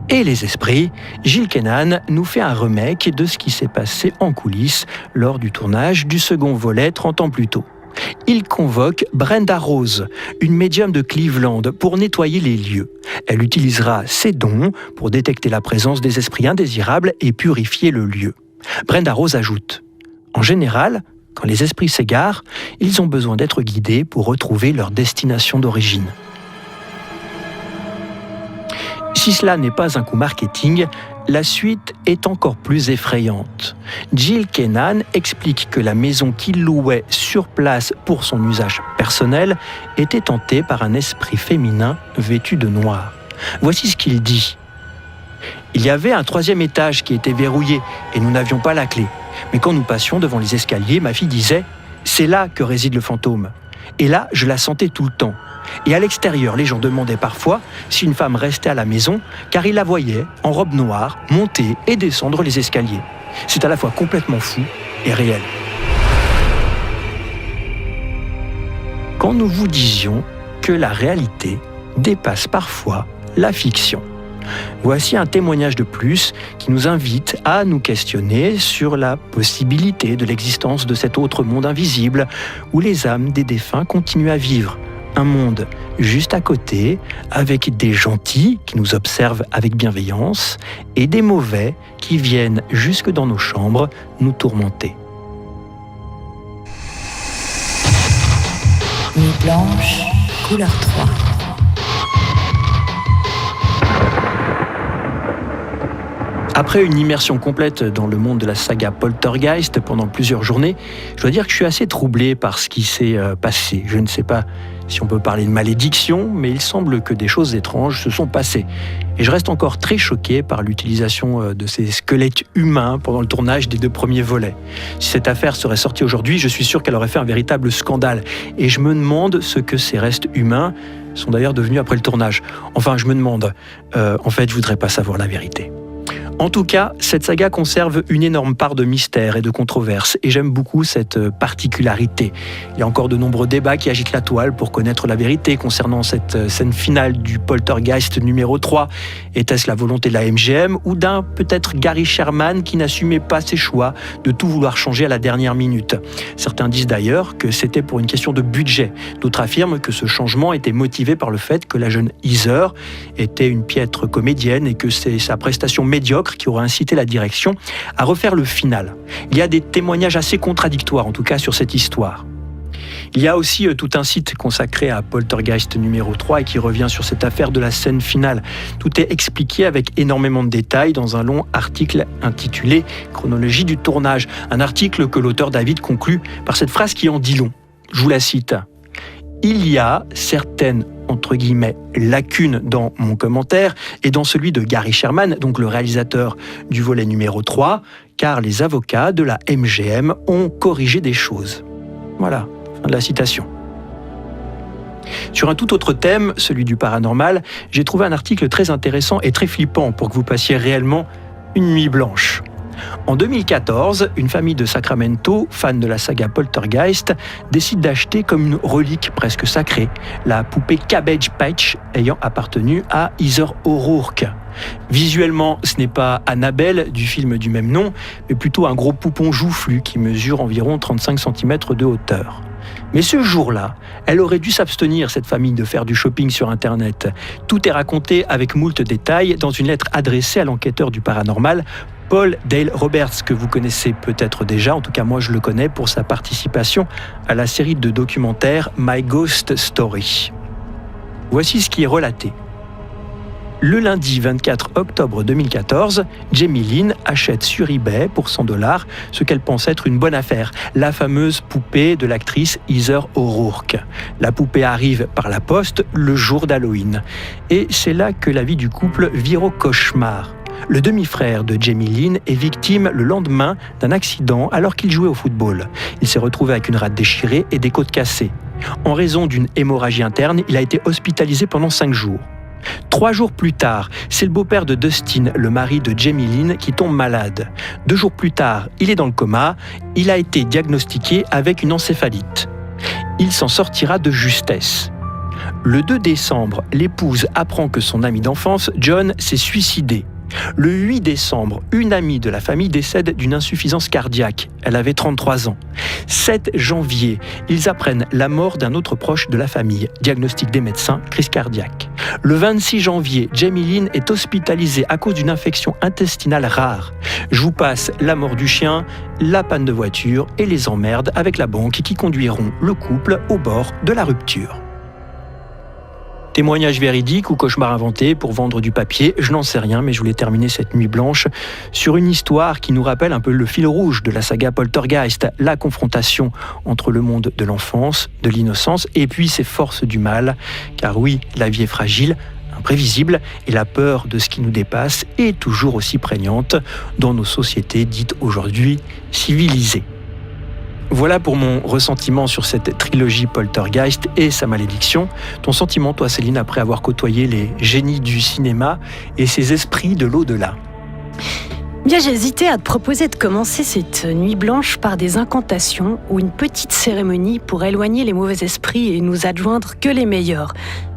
et les esprits, Jill Kennan nous fait un remake de ce qui s'est passé en coulisses lors du tournage du second volet 30 ans plus tôt. Il convoque Brenda Rose, une médium de Cleveland, pour nettoyer les lieux. Elle utilisera ses dons pour détecter la présence des esprits indésirables et purifier le lieu. Brenda Rose ajoute: en général, quand les esprits s'égarent, ils ont besoin d'être guidés pour retrouver leur destination d'origine. Si cela n'est pas un coup marketing, la suite est encore plus effrayante. Jill Kennan explique que la maison qu'il louait sur place pour son usage personnel était hantée par un esprit féminin vêtu de noir. Voici ce qu'il dit. Il y avait un 3e étage qui était verrouillé et nous n'avions pas la clé. Mais quand nous passions devant les escaliers, ma fille disait « C'est là que réside le fantôme ». Et là, je la sentais tout le temps. Et à l'extérieur, les gens demandaient parfois si une femme restait à la maison, car ils la voyaient, en robe noire, monter et descendre les escaliers. C'est à la fois complètement fou et réel. Quand nous vous disions que la réalité dépasse parfois la fiction. Voici un témoignage de plus qui nous invite à nous questionner sur la possibilité de l'existence de cet autre monde invisible où les âmes des défunts continuent à vivre. Un monde juste à côté, avec des gentils qui nous observent avec bienveillance et des mauvais qui viennent jusque dans nos chambres nous tourmenter. Nuit blanche, couleur 3. Après une immersion complète dans le monde de la saga Poltergeist pendant plusieurs journées, je dois dire que je suis assez troublé par ce qui s'est passé. Je ne sais pas si on peut parler de malédiction, mais il semble que des choses étranges se sont passées. Et je reste encore très choqué par l'utilisation de ces squelettes humains pendant le tournage des 2 premiers volets. Si cette affaire serait sortie aujourd'hui, je suis sûr qu'elle aurait fait un véritable scandale. Et je me demande ce que ces restes humains sont d'ailleurs devenus après le tournage. Enfin, je me demande. En fait, je voudrais pas savoir la vérité. En tout cas, cette saga conserve une énorme part de mystère et de controverse, et j'aime beaucoup cette particularité. Il y a encore de nombreux débats qui agitent la toile pour connaître la vérité concernant cette scène finale du Poltergeist numéro 3. Était-ce la volonté de la MGM ou d'un peut-être Gary Sherman qui n'assumait pas ses choix de tout vouloir changer à la dernière minute? Certains disent d'ailleurs que c'était pour une question de budget. D'autres affirment que ce changement était motivé par le fait que la jeune Heather était une piètre comédienne et que c'est sa prestation médiocre qui aurait incité la direction à refaire le final. Il y a des témoignages assez contradictoires, en tout cas, sur cette histoire. Il y a aussi tout un site consacré à Poltergeist numéro 3 et qui revient sur cette affaire de la scène finale. Tout est expliqué avec énormément de détails dans un long article intitulé « Chronologie du tournage ». Un article que l'auteur David conclut par cette phrase qui en dit long. Je vous la cite. « Il y a certaines entre guillemets, lacunes dans mon commentaire et dans celui de Gary Sherman, donc le réalisateur du volet numéro 3, car les avocats de la MGM ont corrigé des choses. » Voilà, fin de la citation. Sur un tout autre thème, celui du paranormal, j'ai trouvé un article très intéressant et très flippant pour que vous passiez réellement une nuit blanche. En 2014, une famille de Sacramento, fan de la saga Poltergeist, décide d'acheter comme une relique presque sacrée la poupée Cabbage Patch ayant appartenu à Heather O'Rourke. Visuellement, ce n'est pas Annabelle du film du même nom, mais plutôt un gros poupon joufflu qui mesure environ 35 cm de hauteur. Mais ce jour-là, elle aurait dû s'abstenir, cette famille, de faire du shopping sur Internet. Tout est raconté avec moult détails dans une lettre adressée à l'enquêteur du paranormal, Paul Dale Roberts, que vous connaissez peut-être déjà, en tout cas moi je le connais pour sa participation à la série de documentaires My Ghost Story. Voici ce qui est relaté. Le lundi 24 octobre 2014, Jamie Lynn achète sur eBay pour $100 ce qu'elle pense être une bonne affaire, la fameuse poupée de l'actrice Heather O'Rourke. La poupée arrive par la poste le jour d'Halloween. Et c'est là que la vie du couple vire au cauchemar. Le demi-frère de Jamie Lynn est victime le lendemain d'un accident alors qu'il jouait au football. Il s'est retrouvé avec une rate déchirée et des côtes cassées. En raison d'une hémorragie interne, il a été hospitalisé pendant 5 jours. 3 jours plus tard, c'est le beau-père de Dustin, le mari de Jamie Lynn, qui tombe malade. 2 jours plus tard, il est dans le coma. Il a été diagnostiqué avec une encéphalite. Il s'en sortira de justesse. Le 2 décembre, l'épouse apprend que son ami d'enfance, John, s'est suicidé. Le 8 décembre, une amie de la famille décède d'une insuffisance cardiaque. Elle avait 33 ans. 7 janvier, ils apprennent la mort d'un autre proche de la famille. Diagnostic des médecins, crise cardiaque. Le 26 janvier, Jamie Lynn est hospitalisée à cause d'une infection intestinale rare. Je vous passe la mort du chien, la panne de voiture et les emmerdes avec la banque qui conduiront le couple au bord de la rupture. Témoignage véridique ou cauchemar inventé pour vendre du papier, je n'en sais rien, mais je voulais terminer cette nuit blanche sur une histoire qui nous rappelle un peu le fil rouge de la saga Poltergeist, la confrontation entre le monde de l'enfance, de l'innocence, et puis ces forces du mal. Car oui, la vie est fragile, imprévisible, et la peur de ce qui nous dépasse est toujours aussi prégnante dans nos sociétés dites aujourd'hui civilisées. Voilà pour mon ressentiment sur cette trilogie Poltergeist et sa malédiction. Ton sentiment, toi Céline, après avoir côtoyé les génies du cinéma et ces esprits de l'au-delà? Bien, j'ai hésité à te proposer de commencer cette nuit blanche par des incantations ou une petite cérémonie pour éloigner les mauvais esprits et nous adjoindre que les meilleurs,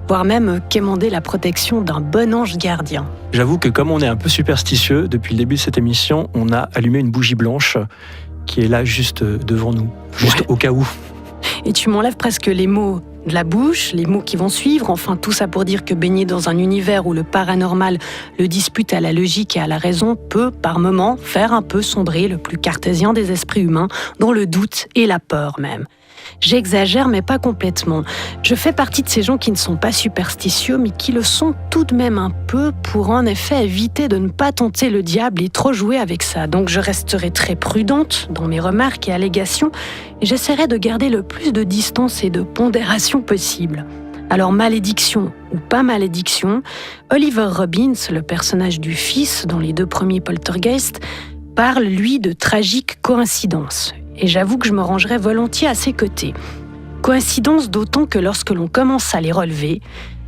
voire même quémander la protection d'un bon ange gardien. J'avoue que comme on est un peu superstitieux, depuis le début de cette émission, on a allumé une bougie blanche qui est là juste devant nous, juste au cas où. Et tu m'enlèves presque les mots de la bouche, les mots qui vont suivre, enfin tout ça pour dire que baigner dans un univers où le paranormal le dispute à la logique et à la raison peut, par moments, faire un peu sombrer le plus cartésien des esprits humains, dans le doute et la peur même. J'exagère, mais pas complètement. Je fais partie de ces gens qui ne sont pas superstitieux, mais qui le sont tout de même un peu pour en effet éviter de ne pas tenter le diable et trop jouer avec ça. Donc je resterai très prudente dans mes remarques et allégations, et j'essaierai de garder le plus de distance et de pondération possible. Alors malédiction ou pas malédiction, Oliver Robbins, le personnage du fils dans les 2 premiers Poltergeist, parle lui de tragique coïncidence. Et j'avoue que je me rangerais volontiers à ses côtés. Coïncidence d'autant que lorsque l'on commence à les relever,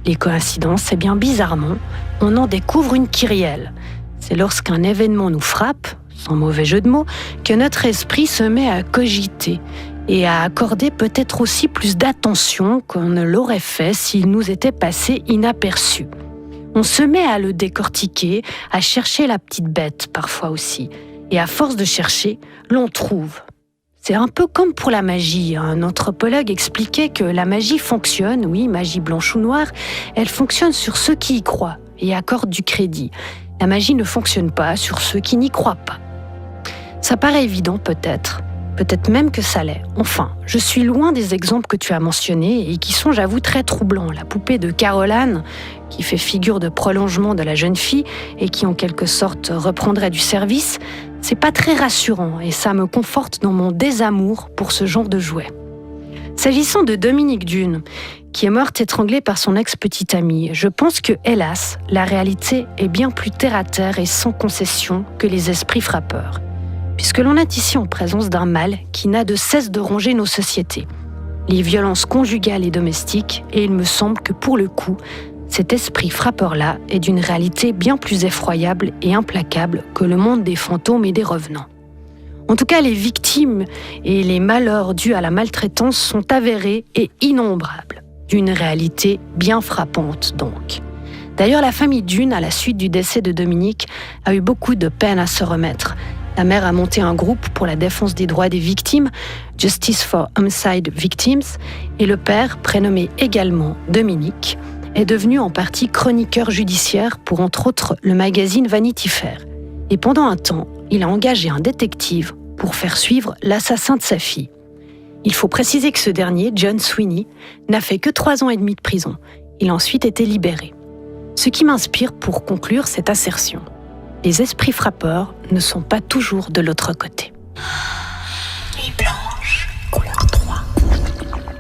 les coïncidences, eh bien bizarrement, on en découvre une kyrielle. C'est lorsqu'un événement nous frappe, sans mauvais jeu de mots, que notre esprit se met à cogiter et à accorder peut-être aussi plus d'attention qu'on ne l'aurait fait s'il nous était passé inaperçu. On se met à le décortiquer, à chercher la petite bête parfois aussi. Et à force de chercher, l'on trouve. C'est un peu comme pour la magie. Un anthropologue expliquait que la magie fonctionne, oui, magie blanche ou noire, elle fonctionne sur ceux qui y croient et accordent du crédit. La magie ne fonctionne pas sur ceux qui n'y croient pas. Ça paraît évident peut-être même que ça l'est. Enfin, je suis loin des exemples que tu as mentionnés et qui sont, j'avoue, très troublants. La poupée de Caroline, qui fait figure de prolongement de la jeune fille et qui en quelque sorte reprendrait du service, c'est pas très rassurant et ça me conforte dans mon désamour pour ce genre de jouet. S'agissant de Dominique Dune, qui est morte étranglée par son ex-petite amie, je pense que, hélas, la réalité est bien plus terre-à-terre et sans concession que les esprits frappeurs. Puisque l'on est ici en présence d'un mal qui n'a de cesse de ronger nos sociétés. Les violences conjugales et domestiques, et il me semble que pour le coup, cet esprit frappeur-là est d'une réalité bien plus effroyable et implacable que le monde des fantômes et des revenants. En tout cas, les victimes et les malheurs dus à la maltraitance sont avérés et innombrables, d'une réalité bien frappante donc. D'ailleurs, la famille Dune, à la suite du décès de Dominique, a eu beaucoup de peine à se remettre. La mère a monté un groupe pour la défense des droits des victimes, Justice for Homicide Victims, et le père, prénommé également Dominique, est devenu en partie chroniqueur judiciaire pour entre autres le magazine Vanity Fair. Et pendant un temps, il a engagé un détective pour faire suivre l'assassin de sa fille. Il faut préciser que ce dernier, John Sweeney, n'a fait que 3 ans et demi de prison. Il a ensuite été libéré. Ce qui m'inspire pour conclure cette assertion. Les esprits frappeurs ne sont pas toujours de l'autre côté. Nuit blanche, couleur 3.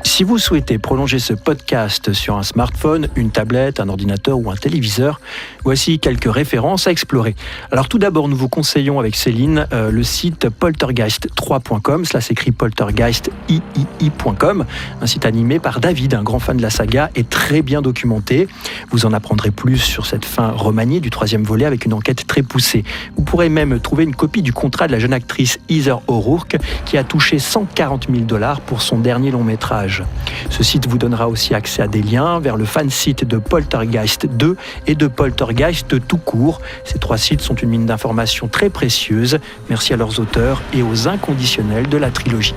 Si vous souhaitez prolonger ce podcast sur un smartphone, une tablette, un ordinateur ou un téléviseur, voici quelques références à explorer. Alors tout d'abord, nous vous conseillons avec Céline le site poltergeist3.com, cela s'écrit poltergeist.com, un site animé par David, un grand fan de la saga et très bien documenté. Vous en apprendrez plus sur cette fin remaniée du 3e volet avec une enquête très poussée. Vous pourrez même trouver une copie du contrat de la jeune actrice Heather O'Rourke qui a touché $140 000 pour son dernier long métrage. Ce site vous donnera aussi accès à des liens vers le fan site de Poltergeist 2 et de Poltergeist tout court. Ces 3 sites sont une mine d'informations très précieuse. Merci à leurs auteurs et aux inconditionnels de la trilogie.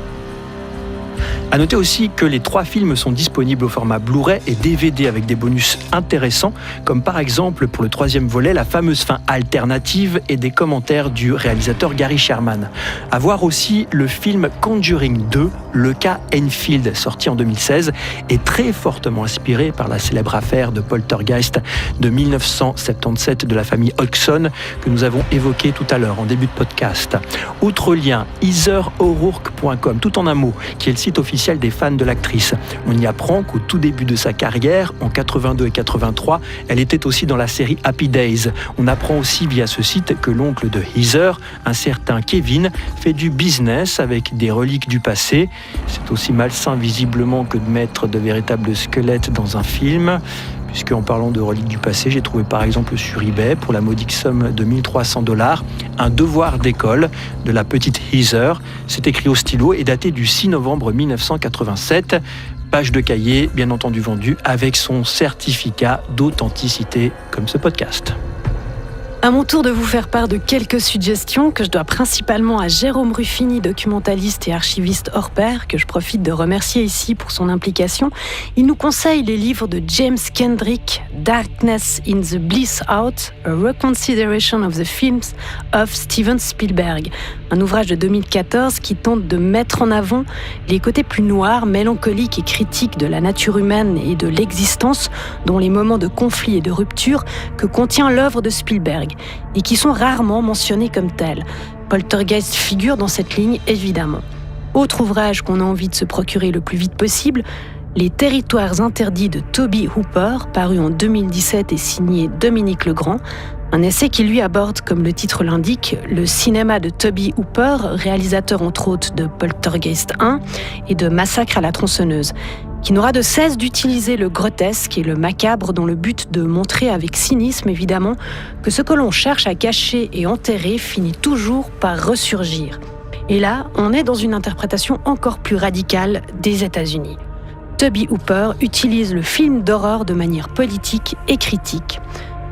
À noter aussi que les 3 films sont disponibles au format Blu-ray et DVD avec des bonus intéressants, comme par exemple pour le 3e volet, la fameuse fin alternative et des commentaires du réalisateur Gary Sherman. À voir aussi le film Conjuring 2, le cas Enfield, sorti en 2016, est très fortement inspiré par la célèbre affaire de Poltergeist de 1977 de la famille Hodgson que nous avons évoqué tout à l'heure en début de podcast. Autre lien, heathero'rourke.com, tout en un mot, qui est le site officiel des fans de l'actrice. On y apprend qu'au tout début de sa carrière, en 82 et 83, elle était aussi dans la série Happy Days. On apprend aussi via ce site que l'oncle de Heather, un certain Kevin, fait du business avec des reliques du passé. C'est aussi malsain visiblement que de mettre de véritables squelettes dans un film. Puisque en parlant de reliques du passé, j'ai trouvé par exemple sur eBay, pour la modique somme de $1 300, un devoir d'école de la petite Heather. C'est écrit au stylo et daté du 6 novembre 1987. Page de cahier, bien entendu vendue, avec son certificat d'authenticité, comme ce podcast. À mon tour de vous faire part de quelques suggestions que je dois principalement à Jérôme Ruffini, documentaliste et archiviste hors pair, que je profite de remercier ici pour son implication. Il nous conseille les livres de James Kendrick, Darkness in the Bliss Out, A Reconsideration of the Films of Steven Spielberg, un ouvrage de 2014 qui tente de mettre en avant les côtés plus noirs, mélancoliques et critiques de la nature humaine et de l'existence, dont les moments de conflit et de rupture que contient l'œuvre de Spielberg, et qui sont rarement mentionnés comme tels. Poltergeist figure dans cette ligne, évidemment. Autre ouvrage qu'on a envie de se procurer le plus vite possible, Les Territoires interdits de Tobe Hooper, paru en 2017 et signé Dominique Legrand, un essai qui lui aborde, comme le titre l'indique, le cinéma de Tobe Hooper, réalisateur entre autres de Poltergeist 1 et de Massacre à la tronçonneuse. qui n'aura de cesse d'utiliser le grotesque et le macabre dans le but de montrer avec cynisme évidemment que ce que l'on cherche à cacher et enterrer finit toujours par ressurgir. Et là, on est dans une interprétation encore plus radicale des États-Unis. Tobe Hooper utilise le film d'horreur de manière politique et critique.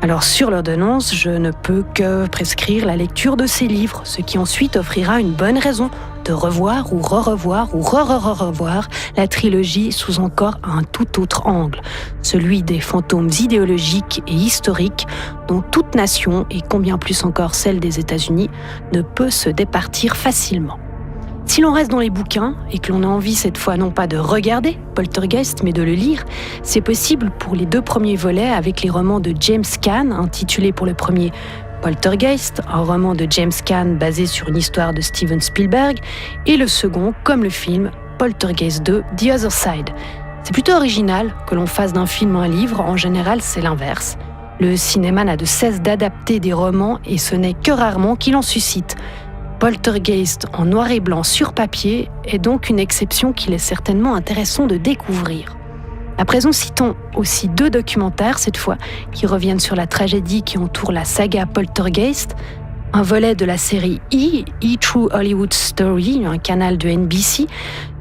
Alors sur l'ordonnance, je ne peux que prescrire la lecture de ces livres, ce qui ensuite offrira une bonne raison de revoir ou re-revoir ou re-re-revoir la trilogie sous encore un tout autre angle, celui des fantômes idéologiques et historiques dont toute nation, et combien plus encore celle des États-Unis, ne peut se départir facilement. Si l'on reste dans les bouquins et que l'on a envie cette fois non pas de regarder Poltergeist mais de le lire, c'est possible pour les 2 premiers volets avec les romans de James Caan, intitulés pour le premier Poltergeist, un roman de James Caan basé sur une histoire de Steven Spielberg, et le second, comme le film, Poltergeist 2, The Other Side. C'est plutôt original que l'on fasse d'un film un livre, en général c'est l'inverse. Le cinéma n'a de cesse d'adapter des romans et ce n'est que rarement qu'il en suscite. Poltergeist en noir et blanc sur papier est donc une exception qu'il est certainement intéressant de découvrir. À présent, citons aussi 2 documentaires, cette fois, qui reviennent sur la tragédie qui entoure la saga Poltergeist. Un volet de la série E! True Hollywood Story, un canal de NBC,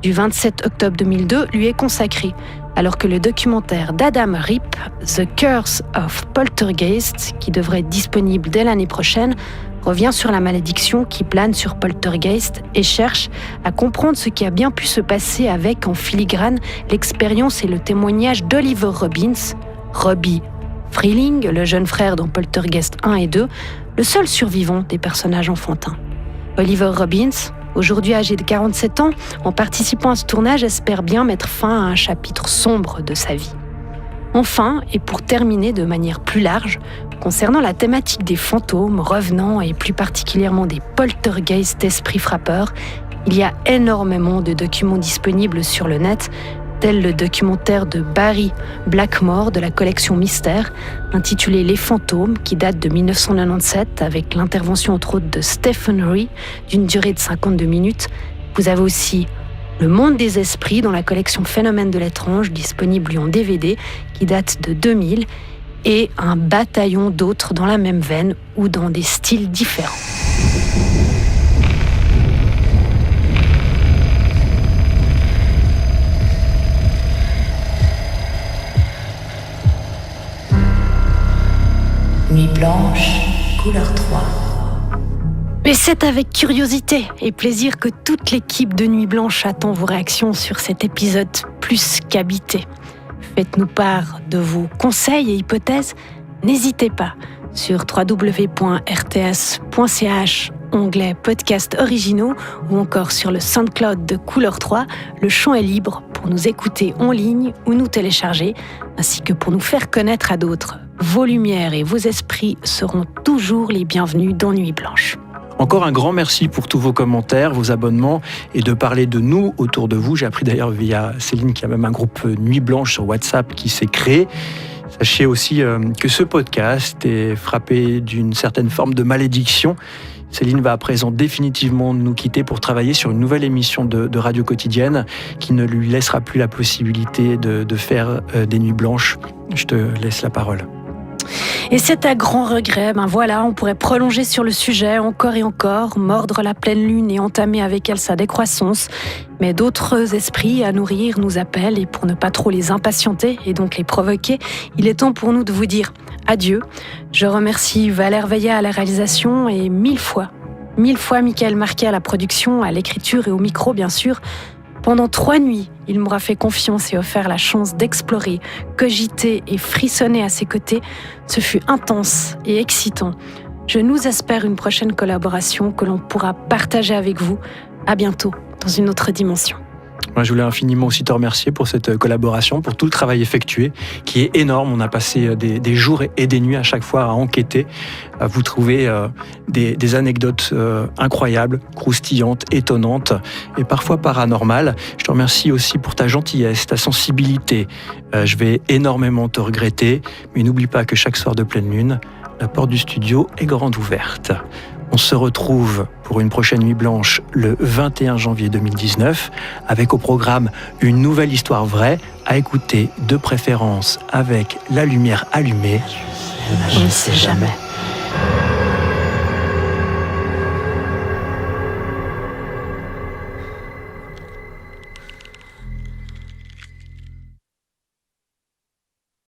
du 27 octobre 2002, lui est consacré, alors que le documentaire d'Adam Rip, The Curse of Poltergeist, qui devrait être disponible dès l'année prochaine, revient sur la malédiction qui plane sur Poltergeist et cherche à comprendre ce qui a bien pu se passer avec, en filigrane, l'expérience et le témoignage d'Oliver Robbins, Robbie Freeling, le jeune frère dans Poltergeist 1 et 2, le seul survivant des personnages enfantins. Oliver Robbins, aujourd'hui âgé de 47 ans, en participant à ce tournage, espère bien mettre fin à un chapitre sombre de sa vie. Enfin, et pour terminer de manière plus large, concernant la thématique des fantômes, revenants et plus particulièrement des poltergeists esprits frappeurs, il y a énormément de documents disponibles sur le net, tel le documentaire de Barry Blackmore de la collection Mystère, intitulé Les fantômes, qui date de 1997, avec l'intervention entre autres de Stephen Rea, d'une durée de 52 minutes. Vous avez aussi Le monde des esprits dans la collection Phénomènes de l'étrange, disponible en DVD, qui date de 2000, et un bataillon d'autres dans la même veine ou dans des styles différents. Nuit blanche, couleur 3. Et c'est avec curiosité et plaisir que toute l'équipe de Nuit Blanche attend vos réactions sur cet épisode plus qu'habité. Faites-nous part de vos conseils et hypothèses. N'hésitez pas sur www.rts.ch, onglet podcast originaux, ou encore sur le SoundCloud de Couleur 3. Le champ est libre pour nous écouter en ligne ou nous télécharger, ainsi que pour nous faire connaître à d'autres. Vos lumières et vos esprits seront toujours les bienvenus dans Nuit Blanche. Encore un grand merci pour tous vos commentaires, vos abonnements et de parler de nous autour de vous. J'ai appris d'ailleurs via Céline qu'il y a même un groupe Nuit Blanche sur WhatsApp qui s'est créé. Sachez aussi que ce podcast est frappé d'une certaine forme de malédiction. Céline va à présent définitivement nous quitter pour travailler sur une nouvelle émission de radio quotidienne qui ne lui laissera plus la possibilité de faire des nuits blanches. Je te laisse la parole. Et c'est à grand regret, voilà, on pourrait prolonger sur le sujet encore et encore, mordre la pleine lune et entamer avec elle sa décroissance. Mais d'autres esprits à nourrir nous appellent, et pour ne pas trop les impatienter et donc les provoquer, il est temps pour nous de vous dire adieu. Je remercie Valère Veillat à la réalisation et mille fois Michael Marquet à la production, à l'écriture et au micro bien sûr. Pendant 3 nuits, il m'aura fait confiance et offert la chance d'explorer, cogiter et frissonner à ses côtés. Ce fut intense et excitant. Je nous espère une prochaine collaboration que l'on pourra partager avec vous. À bientôt, dans une autre dimension. Moi, je voulais infiniment aussi te remercier pour cette collaboration, pour tout le travail effectué, qui est énorme. On a passé des jours et des nuits à chaque fois à enquêter, à vous trouver des anecdotes incroyables, croustillantes, étonnantes et parfois paranormales. Je te remercie aussi pour ta gentillesse, ta sensibilité. Je vais énormément te regretter, mais n'oublie pas que chaque soir de pleine lune, la porte du studio est grande ouverte. On se retrouve pour une prochaine Nuit Blanche le 21 janvier 2019 avec au programme une nouvelle histoire vraie à écouter de préférence avec la lumière allumée. On ne sait jamais.